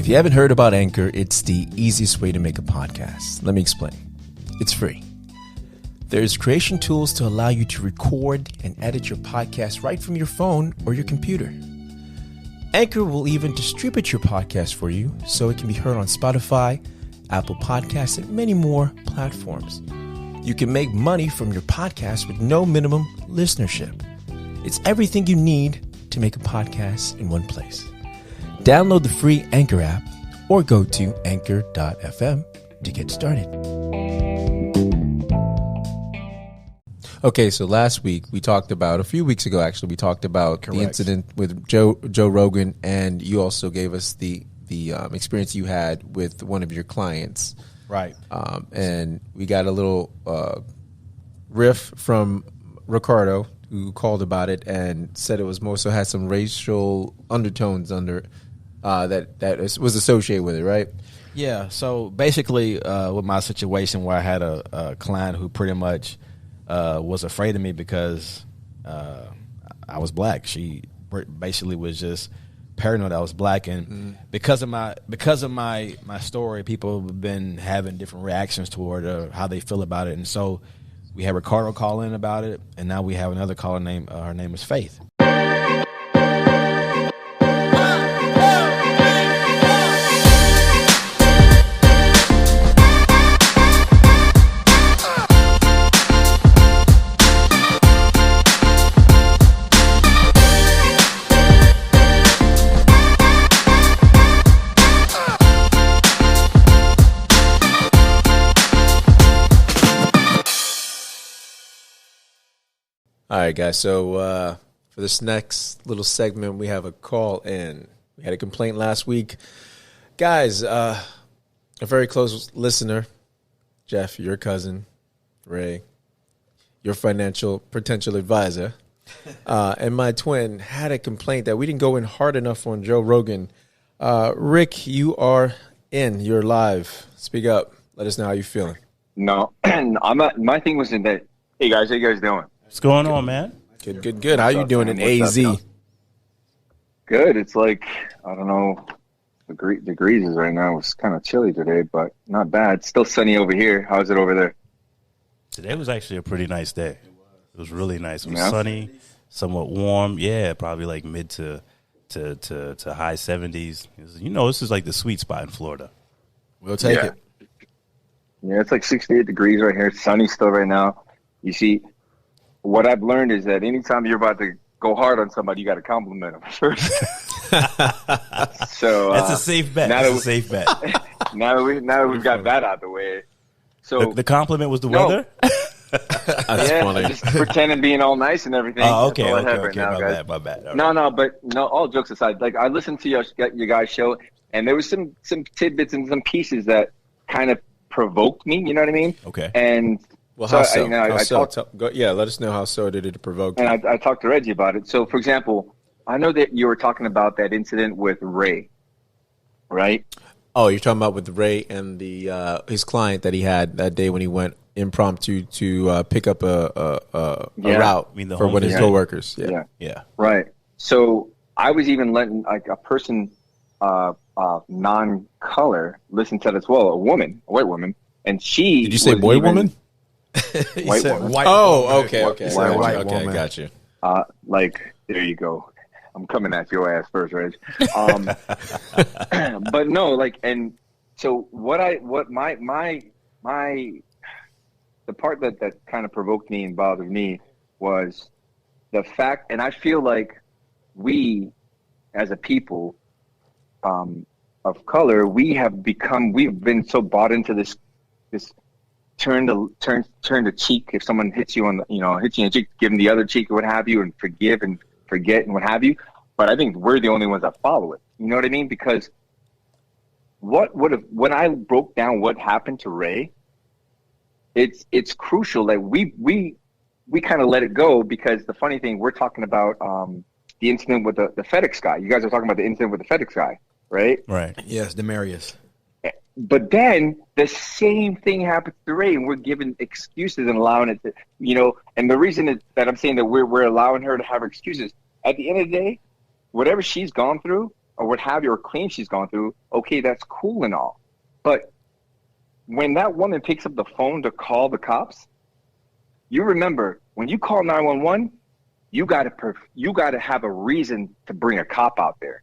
If you haven't heard about Anchor, it's the easiest way to make a podcast. Let me explain. It's free. There's creation tools to allow you to record and edit your podcast right from your phone or your computer. Anchor will even distribute your podcast for you so it can be heard on Spotify, Apple Podcasts, and many more platforms. You can make money from your podcast with no minimum listenership. It's everything you need to make a podcast in one place. Download the free Anchor app or go to anchor.fm to get started. Okay, so last week we talked about, a few weeks ago actually, we talked about the incident with Joe Rogan, and you also gave us the experience you had with one of your clients. Right. And we got a little riff from Ricardo, who called about it and said it was more so had some racial undertones under that was associated with it, right? Yeah. So basically, with my situation where I had a client who pretty much was afraid of me because I was black. She basically was just paranoid I was black, and because of my story, people have been having different reactions toward how they feel about it, and so we had Ricardo call in about it, and now we have another caller named her name is Faith. All right, guys. So for this next little segment, we have a call in. We had a complaint last week. Guys, a very close listener, Jeff, your cousin, Ray, your financial potential advisor, and my twin had a complaint that we didn't go in hard enough on Joe Rogan. Rick, you are in. You're live. Speak up. Let us know how you're feeling. No, my thing was in that, hey, guys, how you guys doing? What's going on, man? Good. How you doing in AZ? Good. It's like, I don't know, degrees is right now. It's kind of chilly today, but not bad. Still sunny over here. How's it over there? Today was actually a pretty nice day. It was really nice. It was sunny, somewhat warm. Yeah, probably like mid to high 70s. You know, this is like the sweet spot in Florida. We'll take it. Yeah, it's like 68 degrees right here. It's sunny still right now. You see, what I've learned is that anytime you're about to go hard on somebody, you got to compliment them first. So that's a safe bet. Now that we've got that out of the way, so the compliment was the weather. That's funny. Just pretending being all nice and everything. Oh, okay. My bad. Okay. No. All jokes aside, like I listened to your guys' show, and there was some tidbits and some pieces that kind of provoked me. You know what I mean? Okay. And well, so how so? Let us know how so did it provoke you. And I talked to Reggie about it. So, for example, I know that you were talking about that incident with Ray, right? Oh, you're talking about with Ray and the his client that he had that day when he went impromptu to pick up a route for one of his coworkers. Yeah. Right. So I was even letting like a person, non-color, listen to it as well, a white woman, and she. Did you say boy woman? White woman. Okay. White Okay, woman. got you. Like there you go. I'm coming at your ass first, Reg. But no, like, and so the part that kind of provoked me and bothered me was the fact, and I feel like we, as a people of color, we've been so bought into this turn the cheek if someone hits you on the cheek, give them the other cheek or what have you, and forgive and forget and what have you. But I think we're the only ones that follow it. You know what I mean? Because when I broke down what happened to Ray, it's crucial that we kind of let it go, because the funny thing, we're talking about the incident with the FedEx guy. You guys are talking about the incident with the FedEx guy, right? Right. Yes, Demarius. But then the same thing happens to Ray, and we're giving excuses and allowing it to, and the reason that I'm saying that we're allowing her to have excuses, at the end of the day, whatever she's gone through, or what have you, or claims she's gone through, okay, that's cool and all. But when that woman picks up the phone to call the cops, you remember when you call 911, you gotta have a reason to bring a cop out there.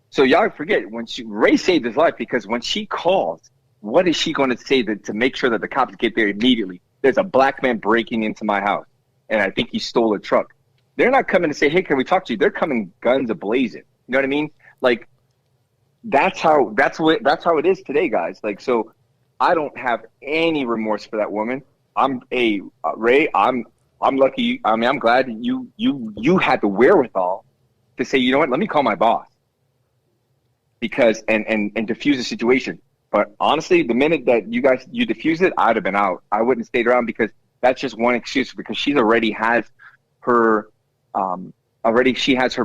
So y'all forget Ray saved his life, because when she calls, what is she going to say to make sure that the cops get there immediately? There's a black man breaking into my house, and I think he stole a truck. They're not coming to say, hey, can we talk to you? They're coming guns a-blazing. You know what I mean? Like, that's how it is today, guys. Like, so I don't have any remorse for that woman. Ray, I'm lucky. I mean, I'm glad you had the wherewithal to say, you know what, let me call my boss, because and diffuse the situation. But honestly, the minute that you diffused it, I'd have been out. I wouldn't have stayed around, because that's just one excuse, because she already has her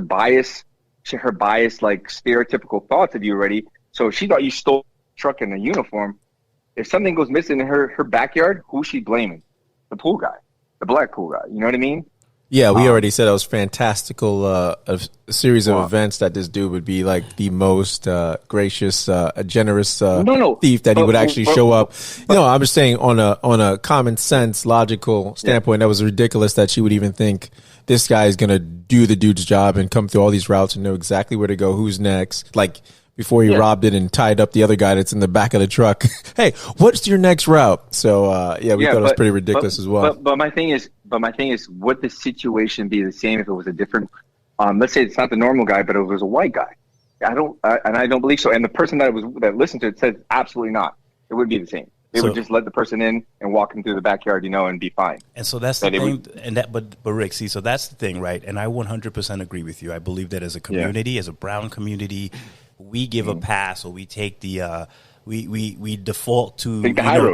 bias, like stereotypical thoughts of you already. So if she thought you stole a truck in a uniform, if something goes missing in her backyard, who's she blaming? The pool guy, the black pool guy. You know what I mean? Yeah, we already said it was fantastical, a series of events that this dude would be like the most gracious, generous thief, that he would actually show up. I'm just saying on a common sense, logical standpoint, that was ridiculous that she would even think this guy is going to do the dude's job and come through all these routes and know exactly where to go, who's next. Like, before he robbed it and tied up the other guy that's in the back of the truck. Hey, what's your next route? So, we thought it was pretty ridiculous as well. But my thing is, would the situation be the same if it was a different, let's say it's not the normal guy, but it was a white guy? I don't believe so. And the person that listened to it said absolutely not. It would be the same. They would just let the person in and walk him through the backyard, and be fine. And so that's the thing. But Rick, see, so that's the thing, right? And I 100% agree with you. I believe that as a community, as a brown community, we give a pass, or we take the we default to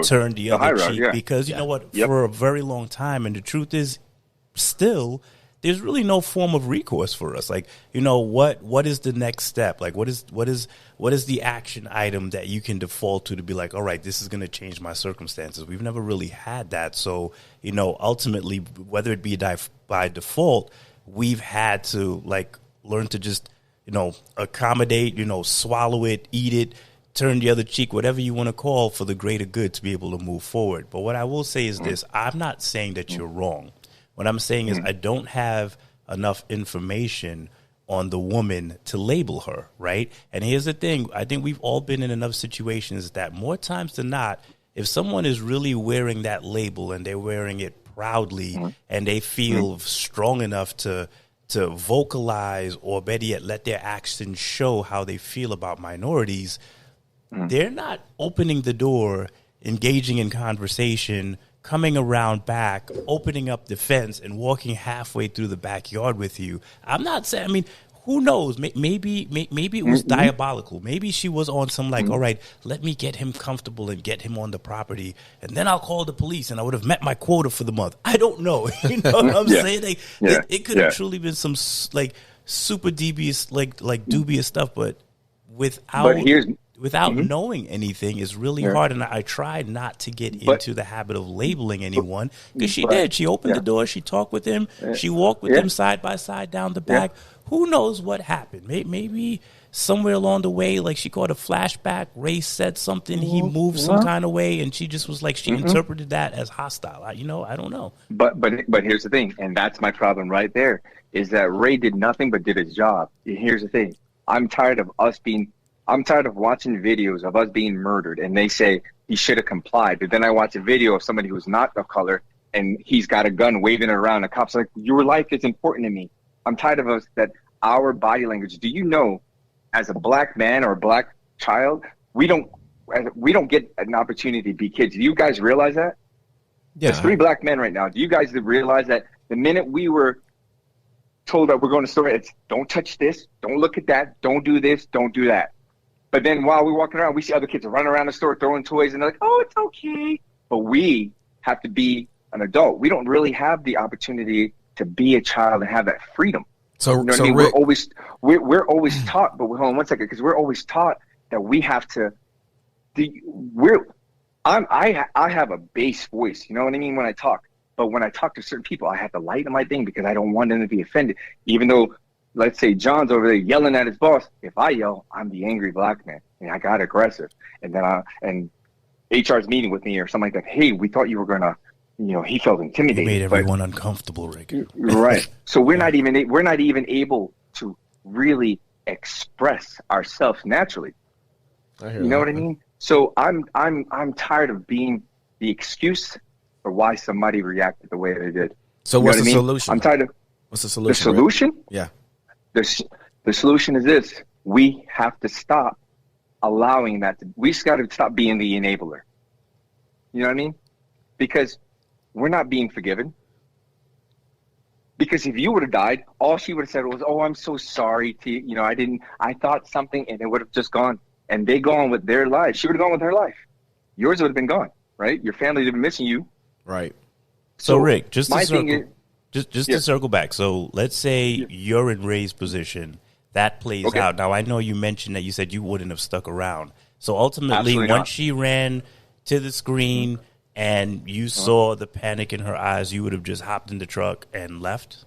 turn the other cheek, because you know what, for a very long time, and the truth is, still, there's really no form of recourse for us. Like, what is the next step? Like, what is the action item that you can default to be like, all right, this is going to change my circumstances? We've never really had that. So, ultimately, whether it be by default, we've had to like learn to just accommodate, swallow it, eat it, turn the other cheek, whatever you want to call, for the greater good to be able to move forward. But what I will say is this: I'm not saying that you're wrong. What I'm saying is I don't have enough information on the woman to label her, right? And here's the thing. I think we've all been in enough situations that more times than not, if someone is really wearing that label and they're wearing it proudly and they feel strong enough to vocalize, or better yet, let their actions show how they feel about minorities, they're not opening the door, engaging in conversation, coming around back, opening up the fence, and walking halfway through the backyard with you. I'm not saying, I mean, who knows? Maybe it was diabolical. Maybe she was on some all right, let me get him comfortable and get him on the property, and then I'll call the police, and I would have met my quota for the month. I don't know. You know what I'm saying? It could have truly been some super dubious, dubious stuff, but without knowing anything is really hard. And I tried not to get into the habit of labeling anyone, because she did. She opened the door. She talked with him. She walked with him side by side down the back. Who knows what happened? Maybe somewhere along the way, like, she caught a flashback. Ray said something. He moved some kind of way, and she just was like, she interpreted that as hostile. I don't know. But here's the thing, and that's my problem right there, is that Ray did nothing but did his job. Here's the thing. I'm tired of watching videos of us being murdered, and they say he should have complied. But then I watch a video of somebody who's not of color, and he's got a gun waving it around. The cop's like, your life is important to me. I'm tired of us that our body language. Do you know, as a black man or a black child, we don't get an opportunity to be kids. Do you guys realize that? Yeah. There's 3 black men right now. Do you guys realize that the minute we were told that we're going to store, it's don't touch this, don't look at that, don't do this, don't do that. But then while we're walking around, we see other kids running around the store throwing toys, and they're like, oh, it's okay. But we have to be an adult. We don't really have the opportunity to be a child and have that freedom. So, you know what I mean? We're always taught, but hold on one second, because we're always taught that we have to. I have a bass voice, you know what I mean, when I talk. But when I talk to certain people, I have to lighten my thing because I don't want them to be offended. Even though let's say John's over there yelling at his boss. If I yell, I'm the angry black man, and I got aggressive. And then HR's meeting with me or something like that. Hey, we thought you were gonna, he felt intimidated. You made everyone uncomfortable, Rick. Right. So we're not even able to really express ourselves naturally. You know what I mean? So I'm tired of being the excuse for why somebody reacted the way they did. So what's the solution? I'm tired of. What's the solution? The solution? Yeah. The solution is this: we have to stop allowing that. We just got to stop being the enabler. You know what I mean? Because we're not being forgiven. Because if you would have died, all she would have said was, "Oh, I'm so sorry to you. I thought something," and it would have just gone. And they go on with their lives. She would have gone with her life. Yours would have been gone, right? Your family would have been missing you. Right. So Rick, just to circle back. So let's say you're in Ray's position. That plays out. Now, I know you mentioned that you said you wouldn't have stuck around. So ultimately, once she ran to the screen and you saw the panic in her eyes, you would have just hopped in the truck and left?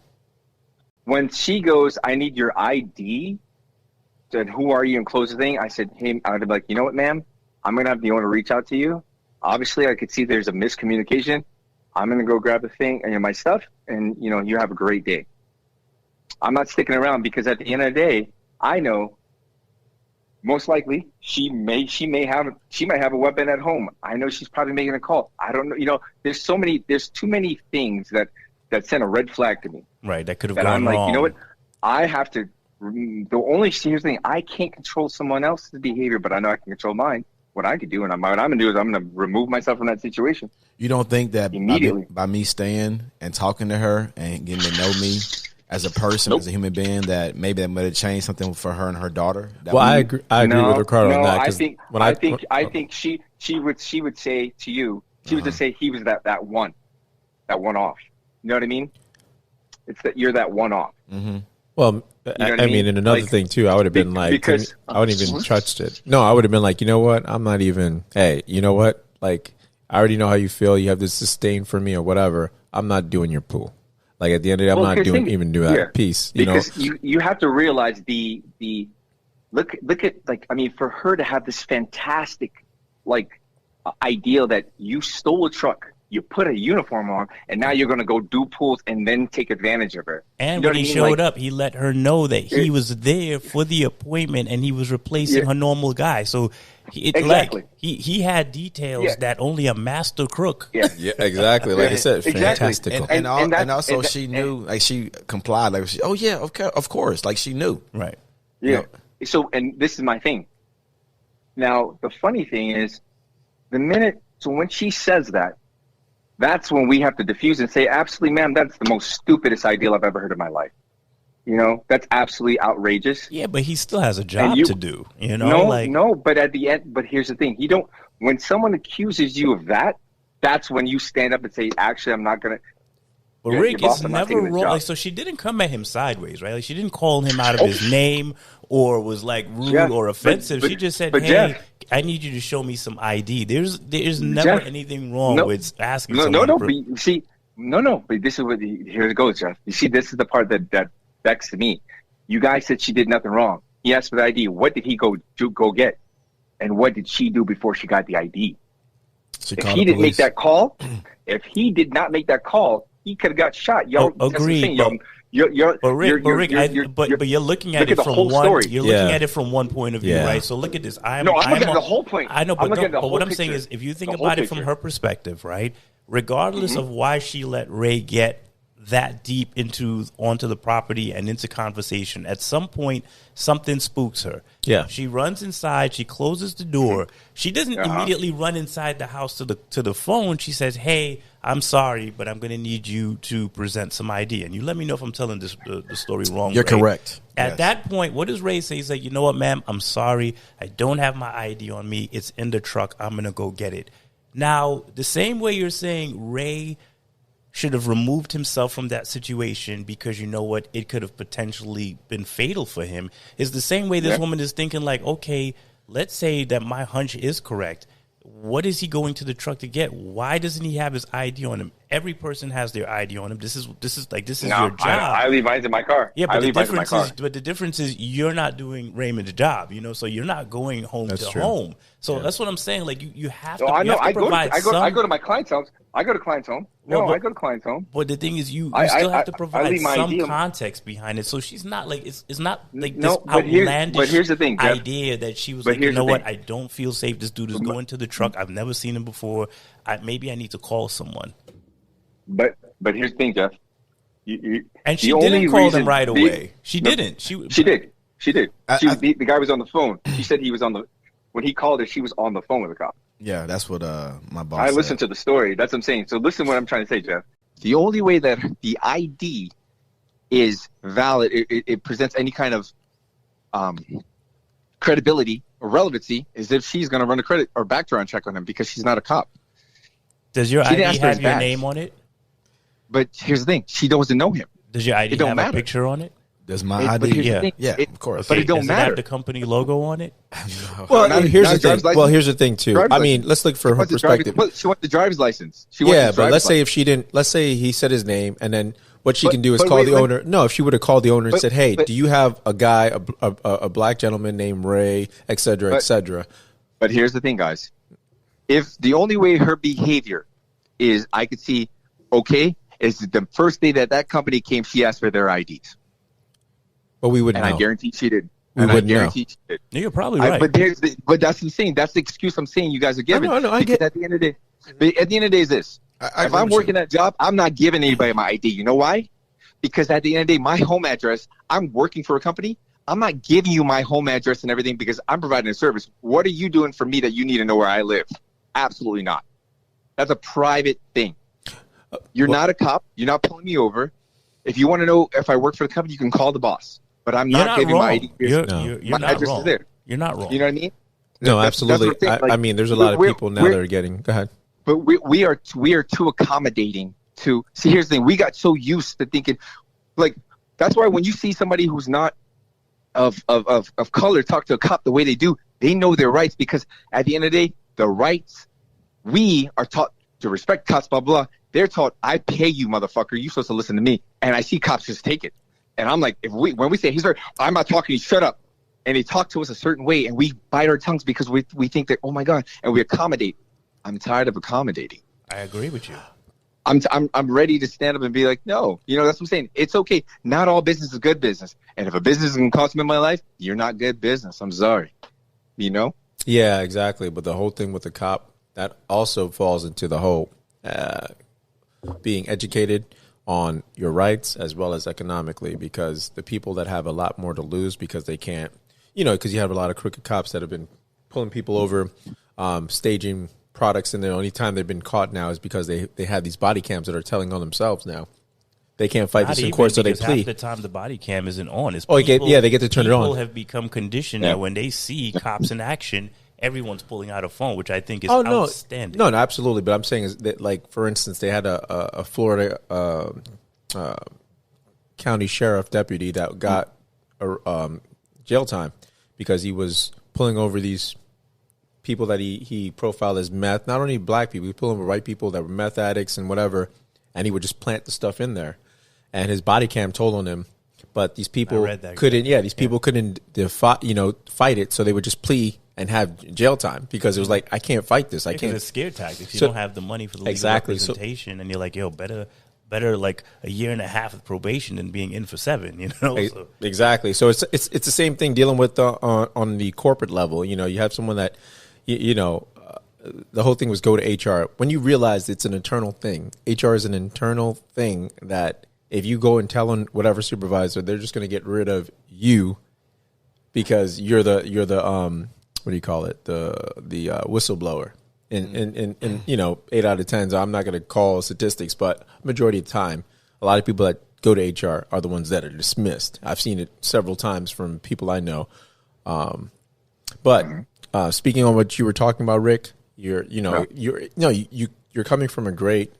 When she goes, "I need your ID," said, "Who are you?" and close the thing, I said, "Hey," I would be like, "You know what, ma'am? I'm going to have the owner reach out to you. Obviously, I could see there's a miscommunication. I'm going to go grab the thing and my stuff, and, you have a great day." I'm not sticking around because at the end of the day, I know most likely she might have a weapon at home. I know she's probably making a call. I don't know. There's too many things that send a red flag to me. Right. That could have gone wrong. I'm like, you know what? I have to. The only serious thing, I can't control someone else's behavior, but I know I can control mine. What I could do, and what I'm going to do is I'm going to remove myself from that situation. You don't think that immediately by me staying and talking to her and getting to know me as a person, as a human being, that maybe that might have changed something for her and her daughter? I agree with Ricardo on that. I think she would say to you, she would just say he was that one off. You know what I mean? It's that you're that one off. Mm-hmm. Well, I mean, and another thing too, I would have been like, I wouldn't even touched it. No, I would have been like, you know what? I'm not even. Hey, you know what? Like, I already know how you feel. You have this disdain for me or whatever. I'm not doing your pool. Like at the end of the day, I'm not doing that piece. Because you have to realize the look at, like, I mean, for her to have this fantastic ideal that you stole a truck. You put a uniform on, and now you're going to go do pools and then take advantage of her. And when he showed up, he let her know that he was there for the appointment and he was replacing her normal guy. So he had details that only a master crook. Yeah, exactly. Like I said, fantastical. And also she knew, like she complied. Like, of course. Like she knew. Right. Yeah. So, and this is my thing. Now, the funny thing is, when she says that, that's when we have to diffuse and say, absolutely, ma'am, that's the most stupidest ideal I've ever heard in my life. That's absolutely outrageous. Yeah, but he still has a job to do. No, but at the end, but here's the thing. When someone accuses you of that, that's when you stand up and say, actually, I'm not going to. But Rick, it's never wrong. So she didn't come at him sideways, right? Like she didn't call him out of his name or was like rude or offensive. She just said, "Hey, Jeff, I need you to show me some ID." There's never anything wrong with asking. But this is here it goes, Jeff. You see, this is the part that vexed me. You guys said she did nothing wrong. He asked for the ID. What did he go get? And what did she do before she got the ID? If he didn't make that call, he he could have got shot. Agreed. But you're looking at it from one. You're looking at it from one point of view, right? So look at this. I'm looking at the whole point. I know, but what I'm saying is, if you think about it from her perspective, right? Regardless of why she let Ray get that deep onto the property and into conversation, at some point something spooks her. Yeah, she runs inside. She closes the door. She doesn't immediately run inside the house to the phone. She says, "Hey, I'm sorry, but I'm going to need you to present some ID." And you let me know if I'm telling the story wrong. You're correct. At that point, what does Ray say? He's like, "You know what, ma'am? I'm sorry. I don't have my ID on me. It's in the truck. I'm going to go get it." Now, the same way you're saying Ray should have removed himself from that situation because you know what, it could have potentially been fatal for him, is the same way this woman is thinking like, okay, let's say that my hunch is correct. What is he going to the truck to get? Why doesn't he have his ID on him? every person has their ID on them. This is your job. I leave mine in my car. Yeah, I but the difference is you're not doing Raymond's job, so you're not going home to home. So that's what I'm saying. Like you have to. I know. I go to my client's house. I go to client's home. I go to client's home. But the thing is, you still have to provide some context behind it. So she's not like it's not like this outlandish but here's the thing, Jeff. idea that she was like, you know what? I don't feel safe. This dude is going to the truck. I've never seen him before. Maybe I need to call someone. But here's the thing, Jeff. And she didn't call them right away. She didn't. She did. The guy was on the phone. She said he was on the. When he called her, she was on the phone with the cop. Yeah, that's what my boss said. Listened to the story. That's what I'm saying. So listen what I'm trying to say, Jeff. The only way that the ID is valid, it presents any kind of credibility or relevancy, is if she's going to run a credit or background check on him because she's not a cop. Does your ID have your name on it? But here's the thing. She doesn't know him. Does your ID have a picture on it? Does my ID? Yeah, of course. But it don't matter. Does it have the company logo on it? No. Well, here's the thing. Well, here's the thing too. I mean, let's look for her perspective. She wants the driver's license. But let's say if she didn't. Let's say he said his name, and then what she can do is call the owner. No, if she would have called the owner and said, "Hey, do you have a guy, a black gentleman named Ray, et cetera, et cetera." But here's the thing, guys. If the only way her behavior is, I could see, okay, is the first day that company came, she asked for their IDs. But we wouldn't know. I guarantee she did. We wouldn't know. You're probably right. But that's insane. That's the excuse I'm saying you guys are giving. No, I get. At the end of the day, is this. If I'm working that job, I'm not giving anybody my ID. You know why? Because at the end of the day, my home address, I'm working for a company. I'm not giving you my home address and everything because I'm providing a service. What are you doing for me that you need to know where I live? Absolutely not. That's a private thing. You're not a cop. You're not pulling me over. If you want to know if I work for the company, you can call the boss. But I'm not giving my ID. My address is there. You're not wrong. You know what I mean? No, absolutely. I mean, there's a lot of people now that are getting. Go ahead. But we are too accommodating to see. Here's the thing: we got so used to thinking, like that's why when you see somebody who's not of color talk to a cop the way they do, they know their rights because at the end of the day, the rights we are taught to respect cops. Blah blah. They're taught, I pay you, motherfucker. You're supposed to listen to me. And I see cops just take it. And I'm like, when we say he's right, I'm not talking, shut up. And they talk to us a certain way, and we bite our tongues because we think that, oh my God, and we accommodate. I'm tired of accommodating. I agree with you. I'm ready to stand up and be like, no, that's what I'm saying. It's okay. Not all business is good business. And if a business is going to cost me my life, you're not good business. I'm sorry. Yeah, exactly. But the whole thing with the cop, that also falls into the whole being educated on your rights as well as economically, because the people that have a lot more to lose because they can't, because you have a lot of crooked cops that have been pulling people over, staging products, and the only time they've been caught now is because they have these body cams that are telling on themselves now. They can't fight this in court, so they plea. Half the time the body cam isn't on. They get to turn it on. People have become conditioned that when they see cops in action, everyone's pulling out a phone, which I think is outstanding. No, absolutely. But I'm saying is that, like, for instance, they had a Florida county sheriff deputy that got jail time because he was pulling over these people that he profiled as meth. Not only black people, he was pulling over white people that were meth addicts and whatever, and he would just plant the stuff in there. And his body cam told on him, but these people couldn't. Yeah, these people couldn't fight it, so they would just plea and have jail time because it was like, I can't fight this. I can't. It's scare tactics. You don't have the money for the legal representation, and you're like, better like a year and a half of probation than being in for 7. So. Exactly. So it's the same thing dealing with on the corporate level. You have someone that the whole thing was go to HR. When you realize it's an internal thing, HR is an internal thing that if you go and tell on whatever supervisor, they're just going to get rid of you because you're the what do you call it? The whistleblower. And 8 out of 10. So I'm not going to call statistics, but majority of the time, a lot of people that go to HR are the ones that are dismissed. I've seen it several times from people I know. But speaking on what you were talking about, Rick, you're coming from a great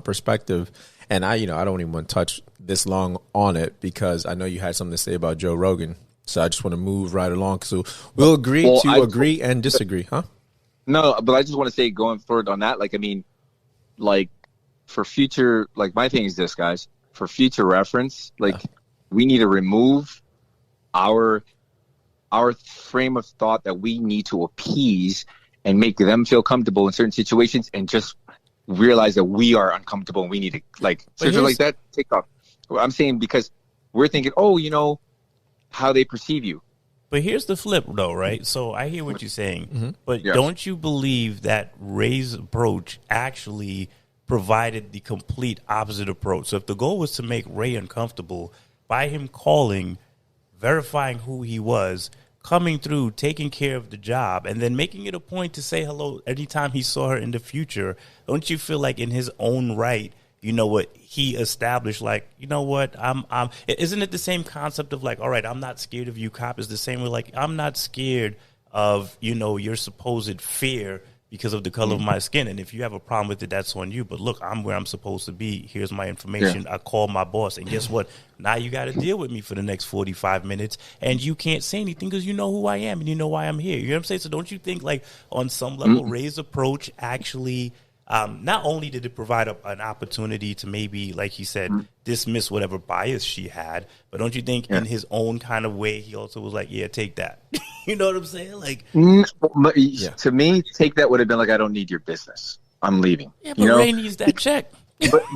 perspective, and I don't even want to touch this long on it because I know you had something to say about Joe Rogan. So I just want to move right along. So we'll agree to agree and disagree, huh? No, but I just want to say going forward on that, for future, like my thing is this, guys, for future reference, like we need to remove our frame of thought that we need to appease and make them feel comfortable in certain situations, and just realize that we are uncomfortable and we need to, like, situations like that, take off. I'm saying because we're thinking, oh, you know, how they perceive you. But here's the flip, though, right? So I hear what you're saying, but don't you believe that Ray's approach actually provided the complete opposite approach? So if the goal was to make Ray uncomfortable, by him calling, verifying who he was, coming through, taking care of the job, and then making it a point to say hello anytime he saw her in the future, don't you feel like in his own right, you know what, he established, like, you know what, isn't it the same concept of like, all right, I'm not scared of you, cop? Is the same way, like, I'm not scared of, you know, your supposed fear because of the color of my skin. And if you have a problem with it, that's on you. But look, I'm where I'm supposed to be. Here's my information. I call my boss. And guess what? Now you got to deal with me for the next 45 minutes. And you can't say anything because you know who I am and you know why I'm here. You know what I'm saying? So don't you think, like, on some level, Ray's approach actually, not only did it provide an opportunity to maybe, like he said, dismiss whatever bias she had, but don't you think in his own kind of way, he also was like, yeah, take that. You know what I'm saying? Like, to me, take that would have been like, I don't need your business. I'm leaving. Yeah, but Ray needs that check.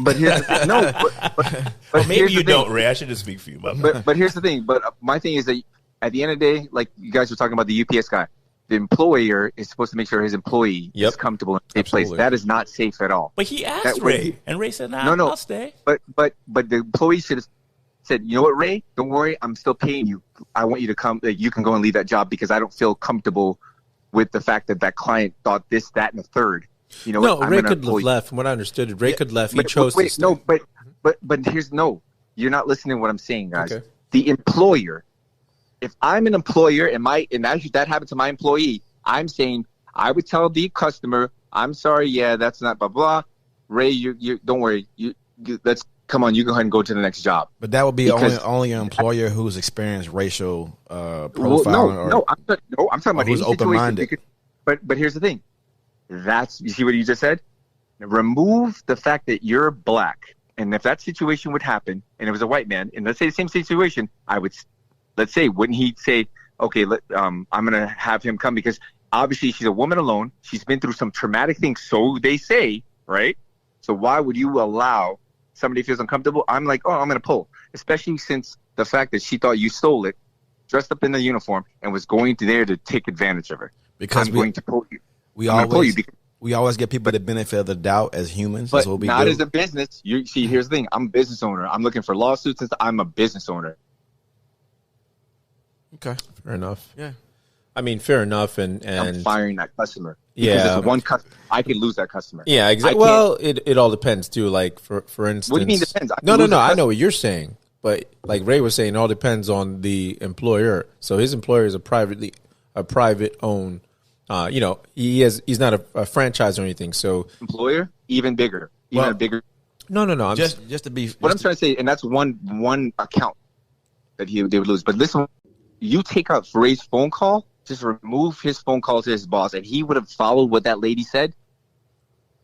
But here's but maybe you don't, Ray. I should just speak for you. But here's the thing. But my thing is that at the end of the day, like you guys were talking about the UPS guy, the employer is supposed to make sure his employee is comfortable in a safe place. That is not safe at all. But he asked Ray, and Ray said, "No, I'll stay." But the employee should have said, "You know what, Ray? Don't worry. I'm still paying you. I want you to come. You can go and leave that job because I don't feel comfortable with the fact that that client thought this, that, and the third." You know, no, Ray could have left. From what I understood, Ray could have left. He chose to stay. No, but here's you're not listening to what I'm saying, guys. Okay. The employer. If I'm an employer and that happened to my employee, I'm saying I would tell the customer, I'm sorry, that's not blah blah. Ray, you don't worry. Let's come on. You go ahead and go to the next job. But that would be only an employer who's experienced racial profiling. I'm talking about who's open-minded. But here's the thing. You see what you just said? Remove the fact that you're black, and if that situation would happen, and it was a white man, and let's say the same situation, wouldn't he say, okay, I'm going to have him come because obviously she's a woman alone. She's been through some traumatic things, so they say, right? So why would you allow somebody who feels uncomfortable? I'm like, I'm going to pull, especially since the fact that she thought you stole it, dressed up in the uniform, and was going there to take advantage of her. Because I'm going to pull you. We always give people the benefit of the doubt as humans. But That's what we not do. As a business. You see, here's the thing. I'm a business owner. I'm looking for lawsuits. I'm a business owner. Okay, fair enough. Yeah, I mean, fair enough. And I'm firing that customer. Yeah, it's one customer. I could lose that customer. Yeah, exactly. Well, it all depends too. Like for instance, what do you mean depends? No. I know what you're saying, but like Ray was saying, it all depends on the employer. So his employer is a private owned. He's not a franchise or anything. So employer even bigger, bigger. No. I'm just to be. What I'm trying to say, and that's one account that they would lose. But listen, you take out Ray's phone call, just remove his phone call to his boss, and he would have followed what that lady said.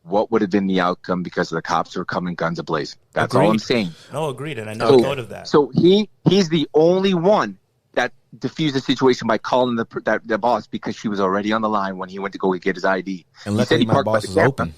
What would have been the outcome because the cops were coming guns a-blazing? That's all I'm saying. No, agreed, and I never thought of that. So he's the only one that diffused the situation by calling the boss because she was already on the line when he went to go get his ID. And luckily my boss is open.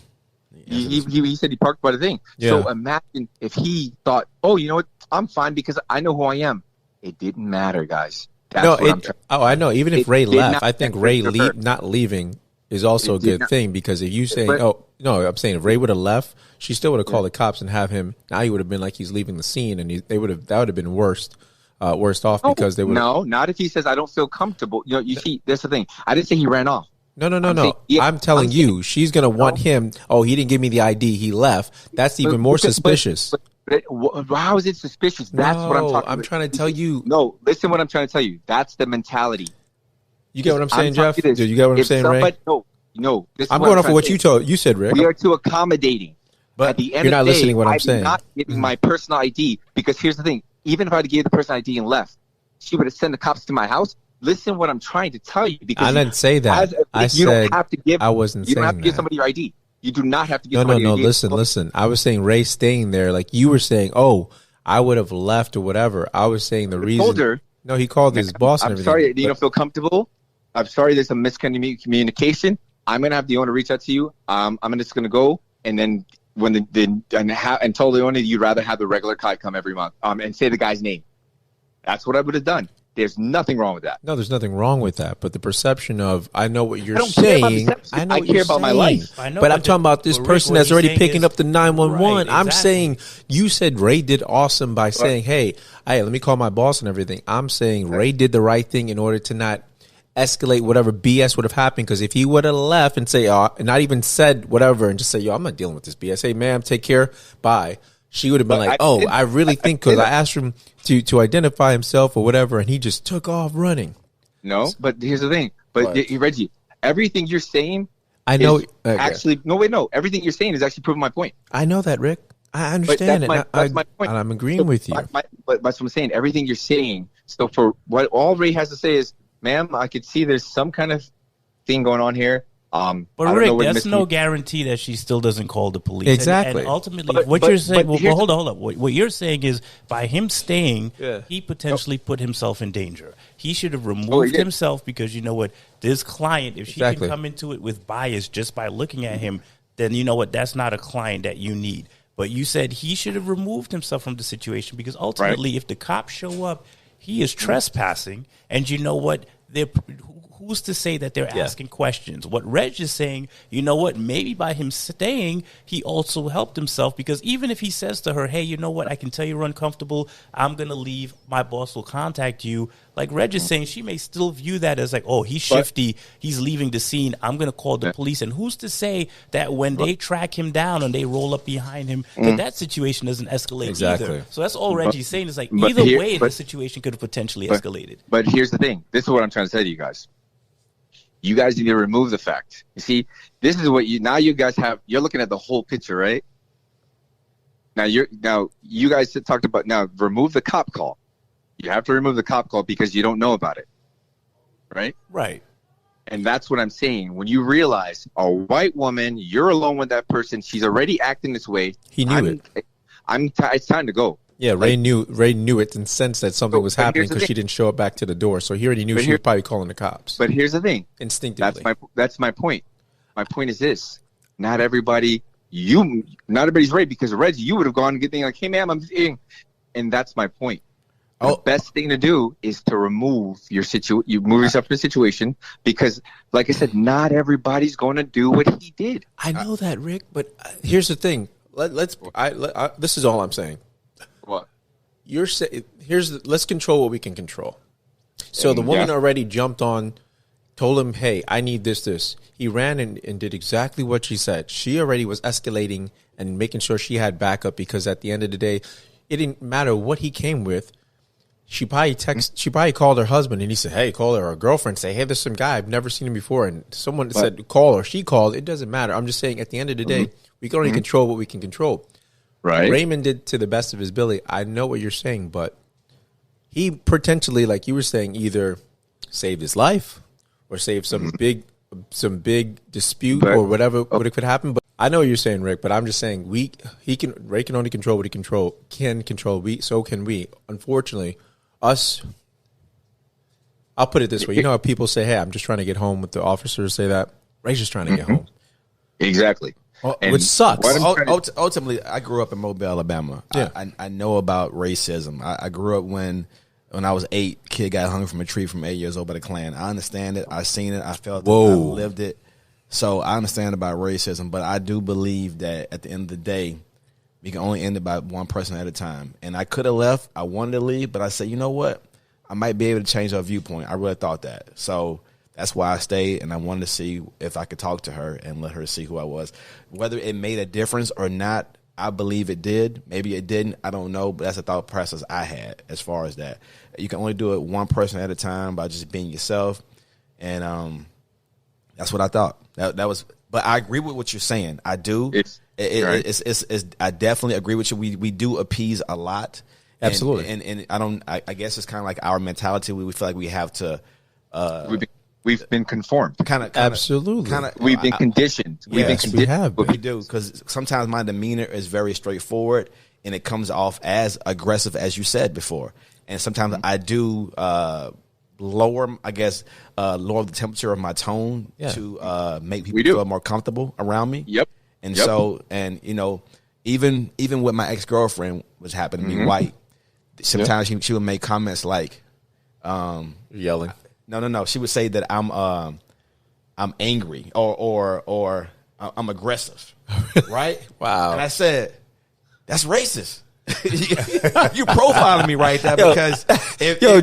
He said he parked by the thing. Yeah. So imagine if he thought, oh, you know what? I'm fine because I know who I am. It didn't matter, guys. I know. Even if Ray left, I think Ray not leaving is also a good thing because if you say, I'm saying if Ray would have left, she still would have called the cops and have him. Now he would have been like he's leaving the scene, and that would have been worst off because they would. No, not if he says I don't feel comfortable. You see, that's the thing. I didn't say he ran off. No. I'm telling you, she's gonna want him. Oh, he didn't give me the ID. He left. That's even more suspicious. But how is it suspicious? That's what I'm talking about. I'm trying to tell you. No, listen what I'm trying to tell you. That's the mentality. You get what I'm saying, Jeff? Do you get what I'm saying, Ray? No. I'm going off of what you said, Rick. We are too accommodating. But at the end you're not of the day, listening to what I'm saying. I'm not giving my personal ID because here's the thing. Even if I gave the person ID and left, she would have sent the cops to my house. Listen what I'm trying to tell you. Because I didn't say that. I said don't have to give, I wasn't saying that. You don't have to give somebody your ID. You do not have to get No. Listen. I was saying Ray staying there. Like you were saying, oh, I would have left or whatever. I was saying the reason. Told her, no, he called his boss and everything. I'm sorry you don't feel comfortable. I'm sorry there's some miscommunication. I'm going to have the owner reach out to you. I'm just going to go. And then when and tell the owner you'd rather have the regular kite come every month and say the guy's name. That's what I would have done. There's nothing wrong with that. No, there's nothing wrong with that. But the perception of, I know what you're saying. I care about my life. But I'm talking about this person that's already picking up the 911. Right, exactly. I'm saying, you said Ray did awesome by saying, hey, let me call my boss and everything. I'm saying Ray did the right thing in order to not escalate whatever BS would have happened. Because if he would have left and say, and not even said whatever and just say, yo, I'm not dealing with this BS. Hey, ma'am, take care. Bye. She would have been I really think, because I asked him to identify himself or whatever, and he just took off running. No, but here's the thing. But Reggie, everything you're saying, I know. Actually, no. Everything you're saying is actually proving my point. I know that, Rick. I understand it. That's my point. And I'm agreeing with you. But that's what I'm saying. Everything you're saying. So for what all Ray has to say is, ma'am, I could see there's some kind of thing going on here. But Rick, that's no guarantee that she still doesn't call the police. Exactly. And ultimately, what you're saying, hold on. What you're saying is, by him staying, he potentially put himself in danger. He should have removed himself, because you know what? This client, if she can come into it with bias just by looking at him, then you know what? That's not a client that you need. But you said he should have removed himself from the situation, because ultimately, if the cops show up, he is trespassing. And you know what? Who's to say that they're asking questions? What Reg is saying, you know what, maybe by him staying, he also helped himself, because even if he says to her, hey, you know what, I can tell you're uncomfortable, I'm going to leave, my boss will contact you. Like Reg is saying, she may still view that as like, oh, he's shifty, he's leaving the scene, I'm going to call the police. And who's to say that when they track him down and they roll up behind him, that situation doesn't escalate either. So that's all Reggie's saying, is like, either way, the situation could have potentially escalated. But here's the thing. This is what I'm trying to say to you guys. You guys need to remove the fact. You see, this is what you guys have. You're looking at the whole picture, right? Now you guys talked about, remove the cop call. You have to remove the cop call because you don't know about it, right? Right. And that's what I'm saying. When you realize a white woman, you're alone with that person, she's already acting this way. He knew it. It's time to go. Yeah, Ray knew it and sensed that something was happening, because she didn't show up back to the door. So he already knew she was probably calling the cops. But here's the thing. Instinctively. That's my point. My point is this. Not everybody's right, because Reggie, you would have gone and get things like, hey, ma'am, I'm eating. And that's my point. The best thing to do is to remove yourself from the situation, because, like I said, not everybody's going to do what he did. I know that, Rick, but here's the thing. This is all I'm saying. What? You're saying, let's control what we can control. So the woman already jumped on, told him, hey, I need this. He ran and did exactly what she said. She already was escalating and making sure she had backup, because at the end of the day, it didn't matter what he came with. She probably called her husband, and he said, hey, call her girlfriend, say, hey, there's some guy, I've never seen him before. And someone said, call her. She called. It doesn't matter. I'm just saying, at the end of the day, we can only control what we can control. Right. Raymond did to the best of his ability. I know what you're saying, but he potentially, like you were saying, either saved his life or saved some big dispute or whatever could happen. But I know what you're saying, Rick, but I'm just saying Ray can only control what he can control. So can we. Unfortunately, us. I'll put it this way. You know how people say, hey, I'm just trying to get home, with the officers say that? Ray's just trying to get home. Exactly. Which sucks. Ultimately, I grew up in Mobile, Alabama. Yeah. I know about racism. I grew up when I was 8, kid got hung from a tree from 8 years old by the Klan. I understand it. I've seen it. I felt it. I lived it. So I understand about racism, but I do believe that at the end of the day, we can only end it by one person at a time. And I could have left. I wanted to leave, but I said, you know what? I might be able to change her viewpoint. I really thought that. So that's why I stayed, and I wanted to see if I could talk to her and let her see who I was. Whether it made a difference or not, I believe it did. Maybe it didn't. I don't know, but that's the thought process I had as far as that. You can only do it one person at a time by just being yourself, and that's what I thought. That was. But I agree with what you're saying. I do. I definitely agree with you. We do appease a lot. Absolutely. And I guess it's kind of like our mentality. We feel like we have to. We've been conformed. Absolutely. We've been conditioned. We've been conditioned. We have. We do, because sometimes my demeanor is very straightforward, and it comes off as aggressive, as you said before. And sometimes I do lower the temperature of my tone to make people feel more comfortable around me. Yep. And so, and you know, even with my ex-girlfriend was happening to me white, sometimes she would make comments like, yelling. No. She would say that I'm angry or I'm aggressive, right? Wow. And I said, that's racist. You profiling me right there because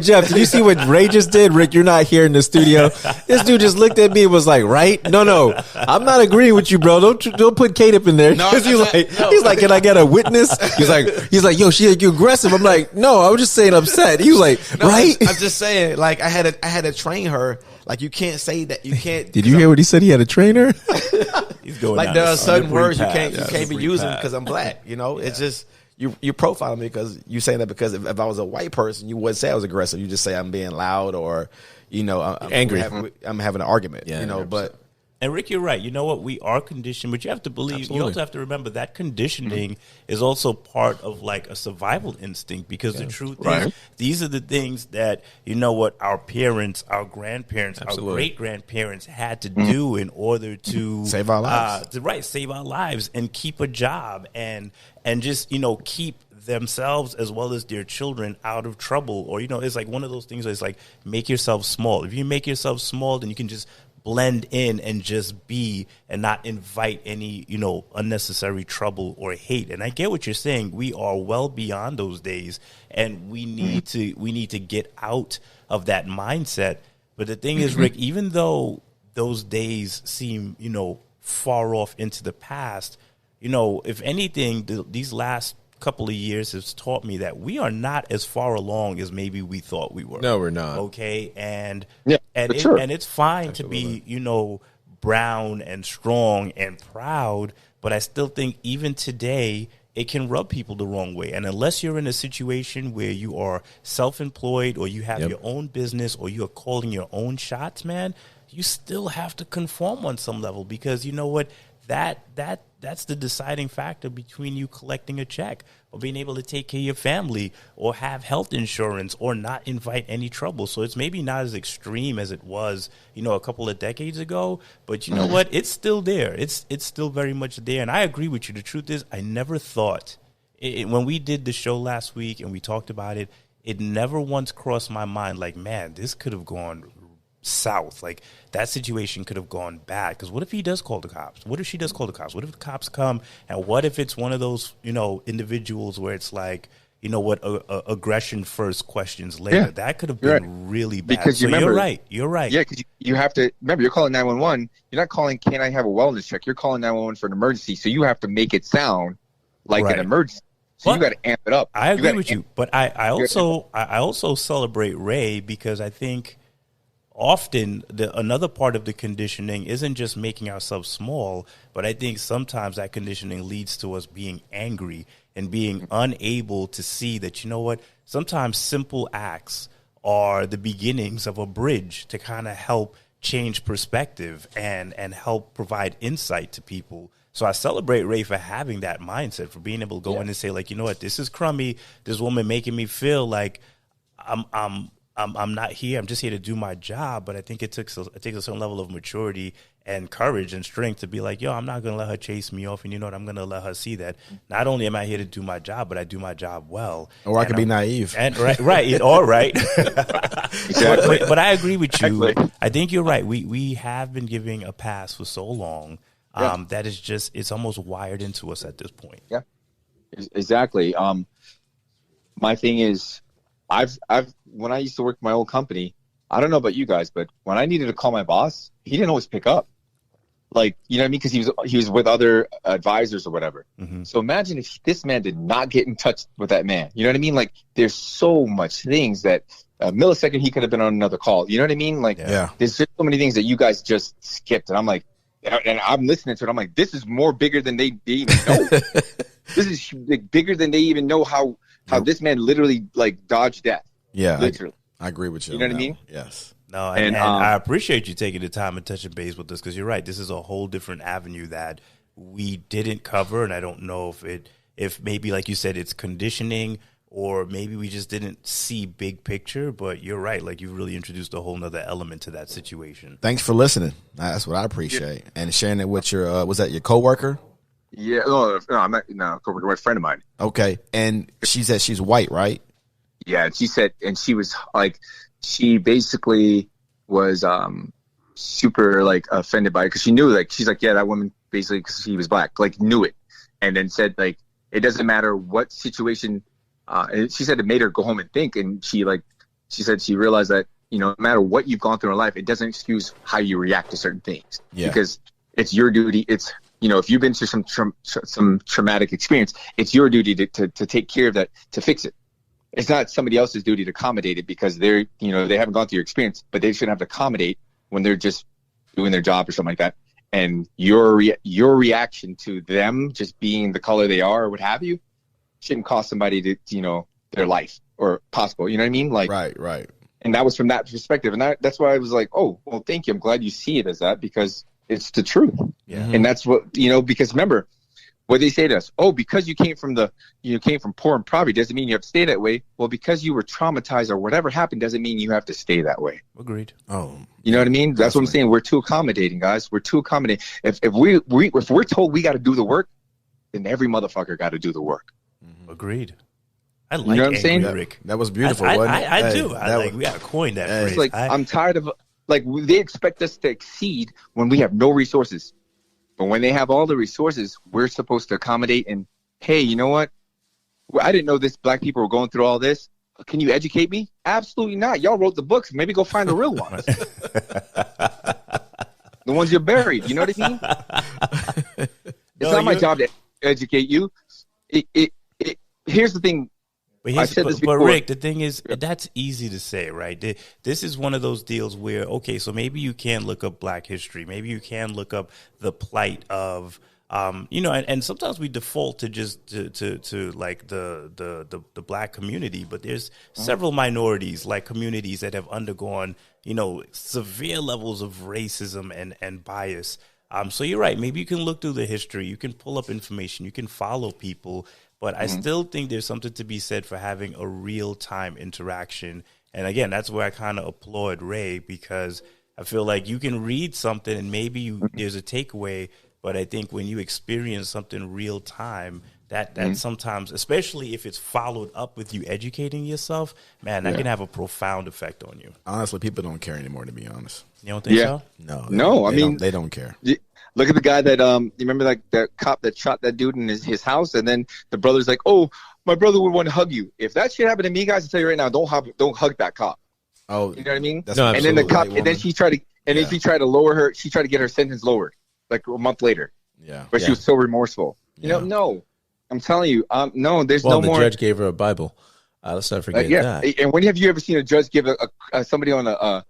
Jeff, did you see what Ray just did? Rick, you're not here in the studio. This dude just looked at me and was like, right? No, I'm not agreeing with you, bro. Don't put Kate up in there. No, he's like, can I get a witness? He's like, yo, she you aggressive. I'm like, no, I was just saying upset. He was like, right? I'm just saying, like, I had to train her. Like, you can't say that. You can't. Did you hear what he said? He had a trainer. He's going like, there are certain words you can't be using path. because I'm black. You know, it's just. You profile me because you saying that because if I was a white person, you wouldn't say I was aggressive. You just say I'm being loud or, you know, I'm angry. I'm having an argument. Yeah, you know, 100%. but. And Rick, you're right. You know what? We are conditioned, but you have to believe. Absolutely. You also have to remember that conditioning is also part of like a survival instinct. Because the truth is, these are the things that our parents, our grandparents, our great grandparents had to do in order to save our lives. Save our lives and keep a job and just keep themselves as well as their children out of trouble. Or it's like one of those things where it's like make yourself small. If you make yourself small, then you can just blend in and just be and not invite any, unnecessary trouble or hate. And I get what you're saying. We are well beyond those days and we need to get out of that mindset. But the thing is, Rick, even though those days seem, far off into the past, if anything, these last couple of years has taught me that we are not as far along as maybe we thought we were. No, we're not. Okay. And sure. And it's fine to be, brown and strong and proud, but I still think even today it can rub people the wrong way. And unless you're in a situation where you are self-employed or you have your own business or you are calling your own shots, man, you still have to conform on some level because you know what? That's the deciding factor between you collecting a check or being able to take care of your family or have health insurance or not invite any trouble. So it's maybe not as extreme as it was, a couple of decades ago. But you know what? It's still there. It's still very much there. And I agree with you. The truth is I never thought when we did the show last week and we talked about it, it never once crossed my mind like, man, this could have gone south. Like that situation could have gone bad because what if he does call the cops? What if she does call the cops? What if the cops come? And what if it's one of those individuals where it's like aggression first, questions later? That could have been really bad. Because so remember, you're right. Yeah, because you have to remember, you're calling 911. You're not calling, can I have a wellness check? You're calling 911 for an emergency, so you have to make it sound like an emergency. So you got to amp it up. I agree with you, but I also celebrate Ray because I think often another part of the conditioning isn't just making ourselves small, but I think sometimes that conditioning leads to us being angry and being unable to see that, sometimes simple acts are the beginnings of a bridge to kind of help change perspective and help provide insight to people. So I celebrate Ray for having that mindset, for being able to go in and say, like, this is crummy. This woman making me feel like I'm not here. I'm just here to do my job. But I think it takes a certain level of maturity and courage and strength to be like, I'm not going to let her chase me off. And I'm going to let her see that not only am I here to do my job, but I do my job well. Or I could be naive. And all right. Exactly. But I agree with you. Exactly. I think you're right. We have been giving a pass for so long that is just, it's almost wired into us at this point. Yeah, exactly. My thing is, when I used to work for my old company, I don't know about you guys, but when I needed to call my boss, he didn't always pick up. Like, you know what I mean? Because he was with other advisors or whatever. Mm-hmm. So imagine if this man did not get in touch with that man. You know what I mean? Like, there's so much things that a millisecond he could have been on another call. You know what I mean? Like, there's just so many things that you guys just skipped. And I'm like, and I'm listening to it. I'm like, this is more bigger than they even know. This is like, bigger than they even know how this man literally like dodged death. Yeah, literally. I agree with you. You know what I mean? Yes. No, and I appreciate you taking the time and touching base with us because you're right. This is a whole different avenue that we didn't cover, and I don't know if maybe, like you said, it's conditioning or maybe we just didn't see big picture. But you're right. Like, you really introduced a whole nother element to that situation. Thanks for listening. That's what I appreciate. And sharing it with your, was that your coworker? Yeah, no, I'm not. No, coworker, a friend of mine. Okay, and she said she's white, right? Yeah, and she said, and she was like, she basically was super like offended by it because she knew, like, she's like, yeah, that woman basically, because she was black, like, knew it, and then said, like, it doesn't matter what situation. And she said it made her go home and think, and she said she realized that, you know, no matter what you've gone through in life, it doesn't excuse how you react to certain things. Yeah. Because it's your duty. It's, you know, if you've been through some traumatic experience, it's your duty to take care of that, to fix it. It's not somebody else's duty to accommodate it because they're, you know, they haven't gone through your experience, but they shouldn't have to accommodate when they're just doing their job or something like that. And your reaction to them just being the color they are or what have you shouldn't cost somebody to, you know, their life or possible. You know what I mean? Like, right. And that was from that perspective. And that's why I was like, oh, well, thank you. I'm glad you see it as that because it's the truth. Yeah. And that's what, you know, because remember what they say to us, oh, because you came from poor and poverty doesn't mean you have to stay that way. Well, because you were traumatized or whatever happened doesn't mean you have to stay that way. Agreed. Oh, you know what I mean? That's what I'm saying. We're too accommodating, guys. We're too accommodating. If we're told we got to do the work, then every motherfucker got to do the work. Mm-hmm. Agreed. I like, you know what I'm saying? Rick. That was beautiful. I do. We got to coin that phrase. It's like, I'm tired of, like, they expect us to exceed when we have no resources. But when they have all the resources, we're supposed to accommodate and, hey, you know what? I didn't know this black people were going through all this. Can you educate me? Absolutely not. Y'all wrote the books. Maybe go find the real ones. The ones you're buried. You know what I mean? It's not my job to educate you. Here's the thing. But Rick, the thing is, that's easy to say, right? This is one of those deals where, okay, so maybe you can look up Black history. Maybe you can look up the plight of, you know, and sometimes we default to just to like the Black community, but there's several minorities, like communities that have undergone, you know, severe levels of racism and bias. So you're right. Maybe you can look through the history. You can pull up information. You can follow people. But I still think there's something to be said for having a real-time interaction. And again, that's where I kind of applaud Ray, because I feel like you can read something and maybe there's a takeaway, but I think when you experience something real-time, that sometimes, especially if it's followed up with you educating yourself, man, that can have a profound effect on you. Honestly, people don't care anymore, to be honest. You don't think so? No. I mean, they don't care. Look at the guy that you remember, like, that cop that shot that dude in his house, and then the brother's like, "Oh, my brother would want to hug you." If that shit happened to me, guys, I tell you right now, don't hug that cop. Oh, you know what I mean? And then the cop, and then she tried to lower her. She tried to get her sentence lowered, like a month later. Yeah, but she was so remorseful. You know, no, I'm telling you, no, there's no more. The judge gave her a Bible. Let's not forget that. And when have you ever seen a judge give somebody on a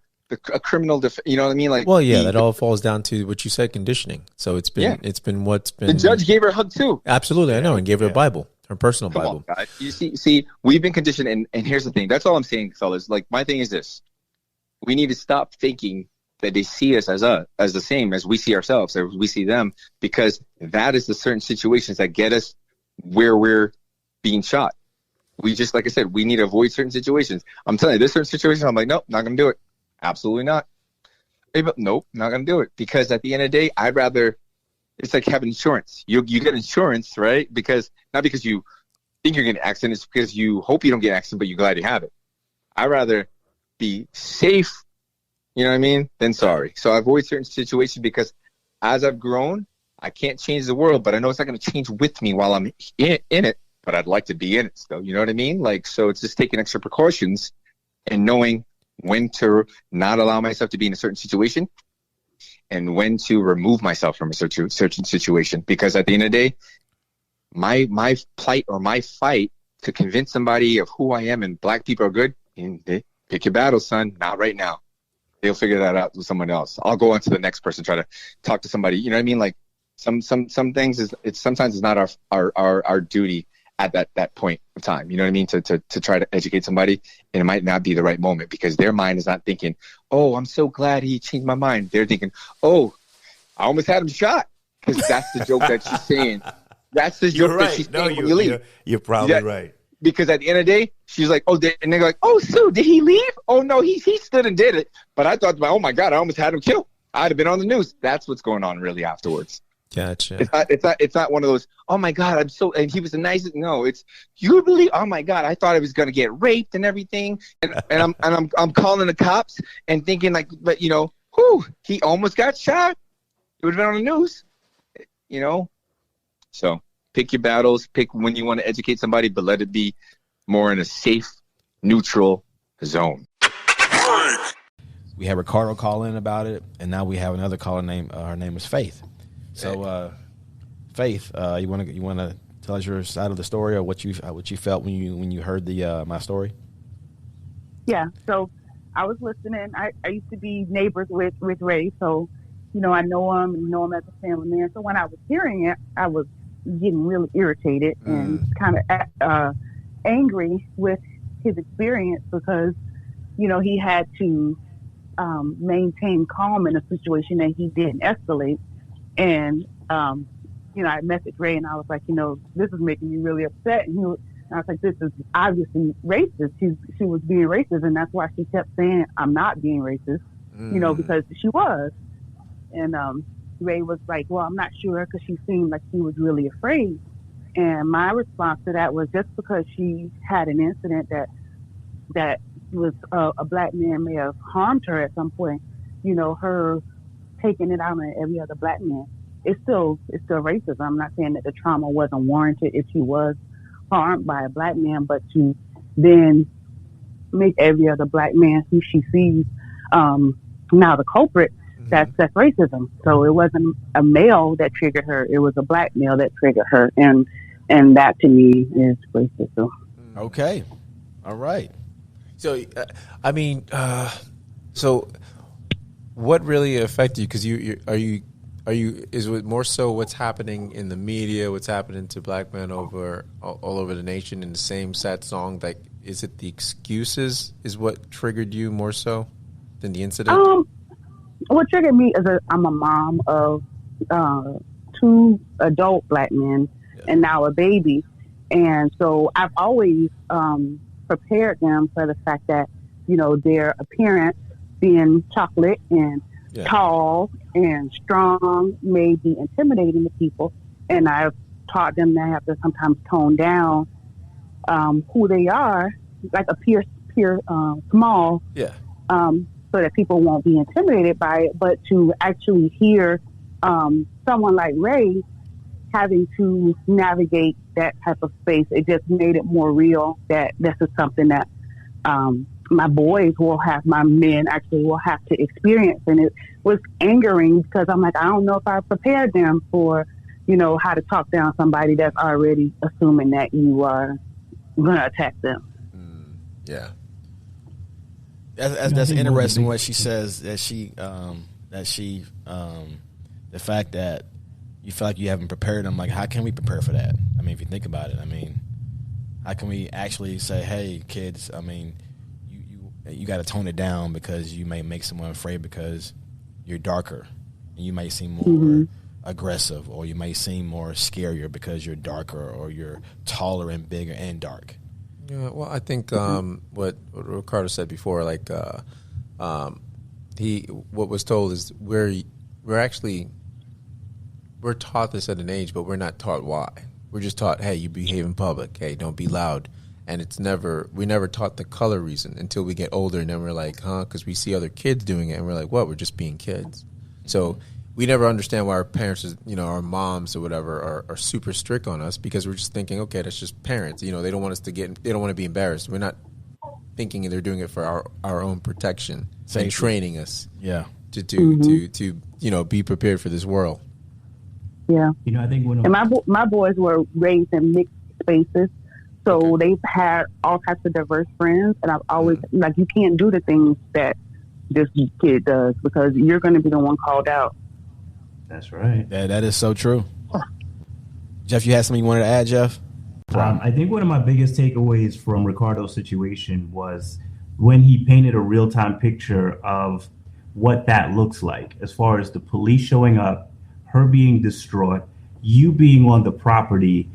criminal, you know what I mean? Like, well, yeah, that all falls down to what you said, conditioning. So it's been what's been. The judge gave her a hug too. Absolutely, I know, and gave her a Bible, her personal Bible. On, you see, we've been conditioned, and here's the thing. That's all I'm saying, fellas. Like, my thing is this: we need to stop thinking that they see us as the same as we see ourselves, as we see them, because that is the certain situations that get us where we're being shot. We just, like I said, we need to avoid certain situations. I'm telling you, there's certain situations I'm like, nope, not gonna do it. Absolutely not. Nope, not gonna do it, because at the end of the day, I'd rather. It's like having insurance. You get insurance, right? Not because you think you're getting an accident, it's because you hope you don't get an accident, but you're glad you have it. I'd rather be safe, you know what I mean, than sorry. So I avoid certain situations because as I've grown, I can't change the world, but I know it's not going to change with me while I'm in it. But I'd like to be in it still. You know what I mean? Like, so it's just taking extra precautions and knowing when to not allow myself to be in a certain situation and when to remove myself from a certain situation. Because at the end of the day, my plight or my fight to convince somebody of who I am and black people are good, pick your battle, son. Not right now. They'll figure that out with someone else. I'll go on to the next person, try to talk to somebody. You know what I mean? Like some things sometimes it's not our duty at that point of time. You know what I mean? To try to educate somebody, and it might not be the right moment because their mind is not thinking, oh, I'm so glad he changed my mind. They're thinking, oh, I almost had him shot, because that's the joke that she's saying. That's the joke that she's saying when you leave. You're probably right. Because at the end of the day, she's like, oh, and they're like, oh, Sue, did he leave? Oh, no, he stood and did it. But I thought, oh, my God, I almost had him killed. I'd have been on the news. That's what's going on really afterwards. Gotcha. It's not one of those, oh, my God, and he was the nicest. No, it's, you believe, oh, my God, I thought I was going to get raped and everything. And I'm calling the cops and thinking like, but, you know, he almost got shot. It would have been on the news, you know? So pick your battles, pick when you want to educate somebody, but let it be more in a safe, neutral zone. We had Ricardo call in about it, and now we have another caller named, her name is Faith. So, Faith, you want to tell us your side of the story, or what you felt when you heard my story? Yeah. So I was listening. I used to be neighbors with Ray, so you know I know him as a family man. So when I was hearing it, I was getting really irritated and kind of angry with his experience, because you know he had to maintain calm in a situation that he didn't escalate. And you know, I messaged Ray and I was like, you know, this is making me really upset. And I was like, this is obviously racist. She was being racist, and that's why she kept saying I'm not being racist, you know, because she was. And Ray was like, well, I'm not sure, because she seemed like she was really afraid. And my response to that was, just because she had an incident that was a black man may have harmed her at some point, you know, her taking it out on every other black man, it's still racism. I'm not saying that the trauma wasn't warranted if she was harmed by a black man, but to then make every other black man who she sees now the culprit, that's racism. So it wasn't a male that triggered her, it was a black male that triggered her, and that to me is racism. Okay, all right. So I mean, so what really affected you? Because is it more so what's happening in the media, what's happening to black men all over the nation in the same sad song? Like, is it the excuses is what triggered you more so than the incident? What triggered me is I'm a mom of 2 adult black men and now a baby, and so I've always prepared them for the fact that, you know, their appearance being chocolate and tall and strong may be intimidating to people, and I've taught them they have to sometimes tone down who they are, like appear small, so that people won't be intimidated by it. But to actually hear someone like Ray having to navigate that type of space, it just made it more real that this is something that my men actually will have to experience. And it was angering, because I'm like, I don't know if I prepared them for, you know, how to talk down somebody that's already assuming that you are going to attack them. Yeah. That's interesting what she says, that the fact that you feel like you haven't prepared them. Like, how can we prepare for that? I mean, if you think about it, I mean, how can we actually say, hey, kids, I mean, you got to tone it down, because you may make someone afraid because you're darker, and you may seem more aggressive, or you may seem more scarier because you're darker, or you're taller and bigger and dark. Yeah, well, I think what Ricardo said before, like what was told is we're taught this at an age, but we're not taught why. We're just taught, hey, you behave in public, hey, don't be loud. And we never taught the color reason until we get older, and then we're like, because we see other kids doing it, and we're like, what? We're just being kids. So we never understand why our parents, you know, our moms or whatever are super strict on us, because we're just thinking, okay, that's just parents. You know, they don't want us to they don't want to be embarrassed. We're not thinking they're doing it for our own protection and training us. Yeah. To you know, be prepared for this world. Yeah. You know, I think my boys were raised in mixed spaces, so they've had all types of diverse friends, and I've always like, you can't do the things that this kid does, because you're going to be the one called out. That's right. Yeah, that is so true. Jeff, you had something you wanted to add, Jeff? I think one of my biggest takeaways from Ricardo's situation was when he painted a real-time picture of what that looks like, as far as the police showing up, her being distraught, you being on the property.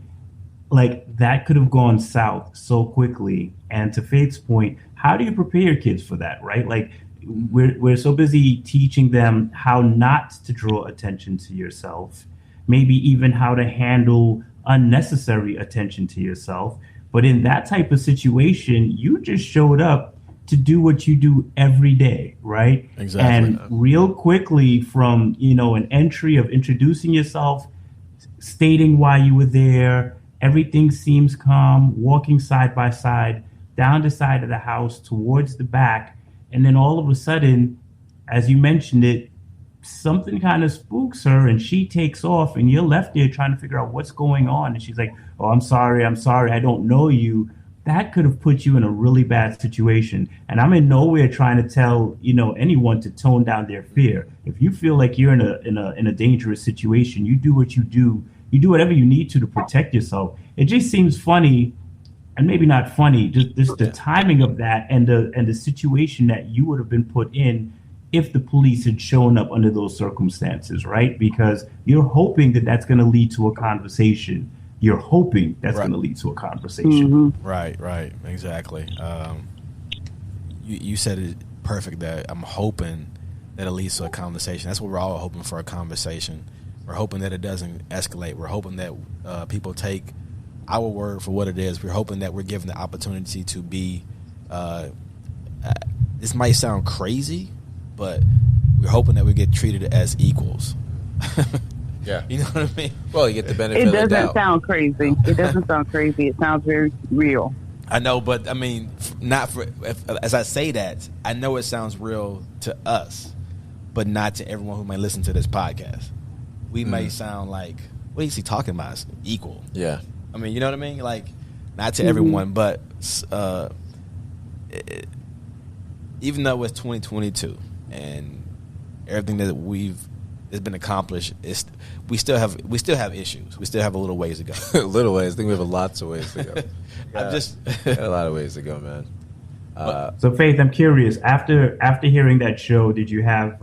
Like, that could have gone south so quickly. And to Faith's point, how do you prepare your kids for that, right? Like, we're so busy teaching them how not to draw attention to yourself, maybe even how to handle unnecessary attention to yourself. But in that type of situation, you just showed up to do what you do every day, right? Exactly. And real quickly, from, an entry of introducing yourself, stating why you were there, everything seems calm, walking side by side down the side of the house towards the back. And then all of a sudden, as you mentioned it, something kind of spooks her and she takes off and you're left there trying to figure out what's going on. And she's like, "Oh, I'm sorry, I don't know you." That could have put you in a really bad situation. And I'm in nowhere trying to tell, anyone to tone down their fear. If you feel like you're in a dangerous situation, you do what you do. You do whatever you need to protect yourself. It just seems funny, and maybe not funny, just the timing of that and the situation that you would have been put in if the police had shown up under those circumstances, right? Because you're hoping that that's going to lead to a conversation. You're hoping that's going to lead to a conversation. Mm-hmm. Right, exactly. You said it perfect, that I'm hoping that it leads to a conversation. That's what we're all hoping for, a conversation. We're hoping that it doesn't escalate. We're hoping that people take our word for what it is. We're hoping that we're given the opportunity to be, this might sound crazy, but we're hoping that we get treated as equals. Yeah. You know what I mean? Well, you get the benefit of the doubt. It doesn't sound crazy. It doesn't sound crazy. It sounds very real. I know, but I mean, as I say that, I know it sounds real to us, but not to everyone who may listen to this podcast. We may sound like, what is he talking about? It's equal. Yeah. I mean, you know what I mean? Like, not to everyone, but even though it's 2022 and everything that has been accomplished, we still have issues. We still have a little ways to go. A little ways. I think we have lots of ways to go. A lot of ways to go, man. So Faith, I'm curious. After hearing that show, did you have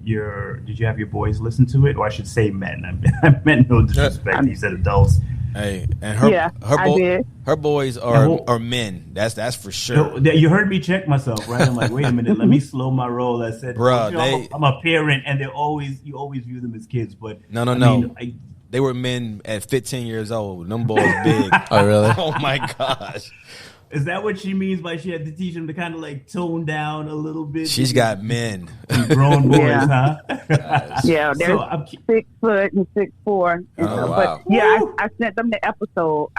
your boys listen to it, or I should say men? I meant no disrespect. You said adults. Hey, and her boys are men. That's for sure. You heard me check myself, right? I'm like, wait a minute, let me slow my roll. I said, bro, I'm a parent, and you always view them as kids, but no. Mean, they were men at 15 years old. Them boys big. Oh, really? Oh my gosh. Is that what she means by she had to teach them to kind of like tone down a little bit? She's got men. Grown boys, huh? Yeah, they're 6 foot and 6'4". And wow. But yeah, I sent them the episode.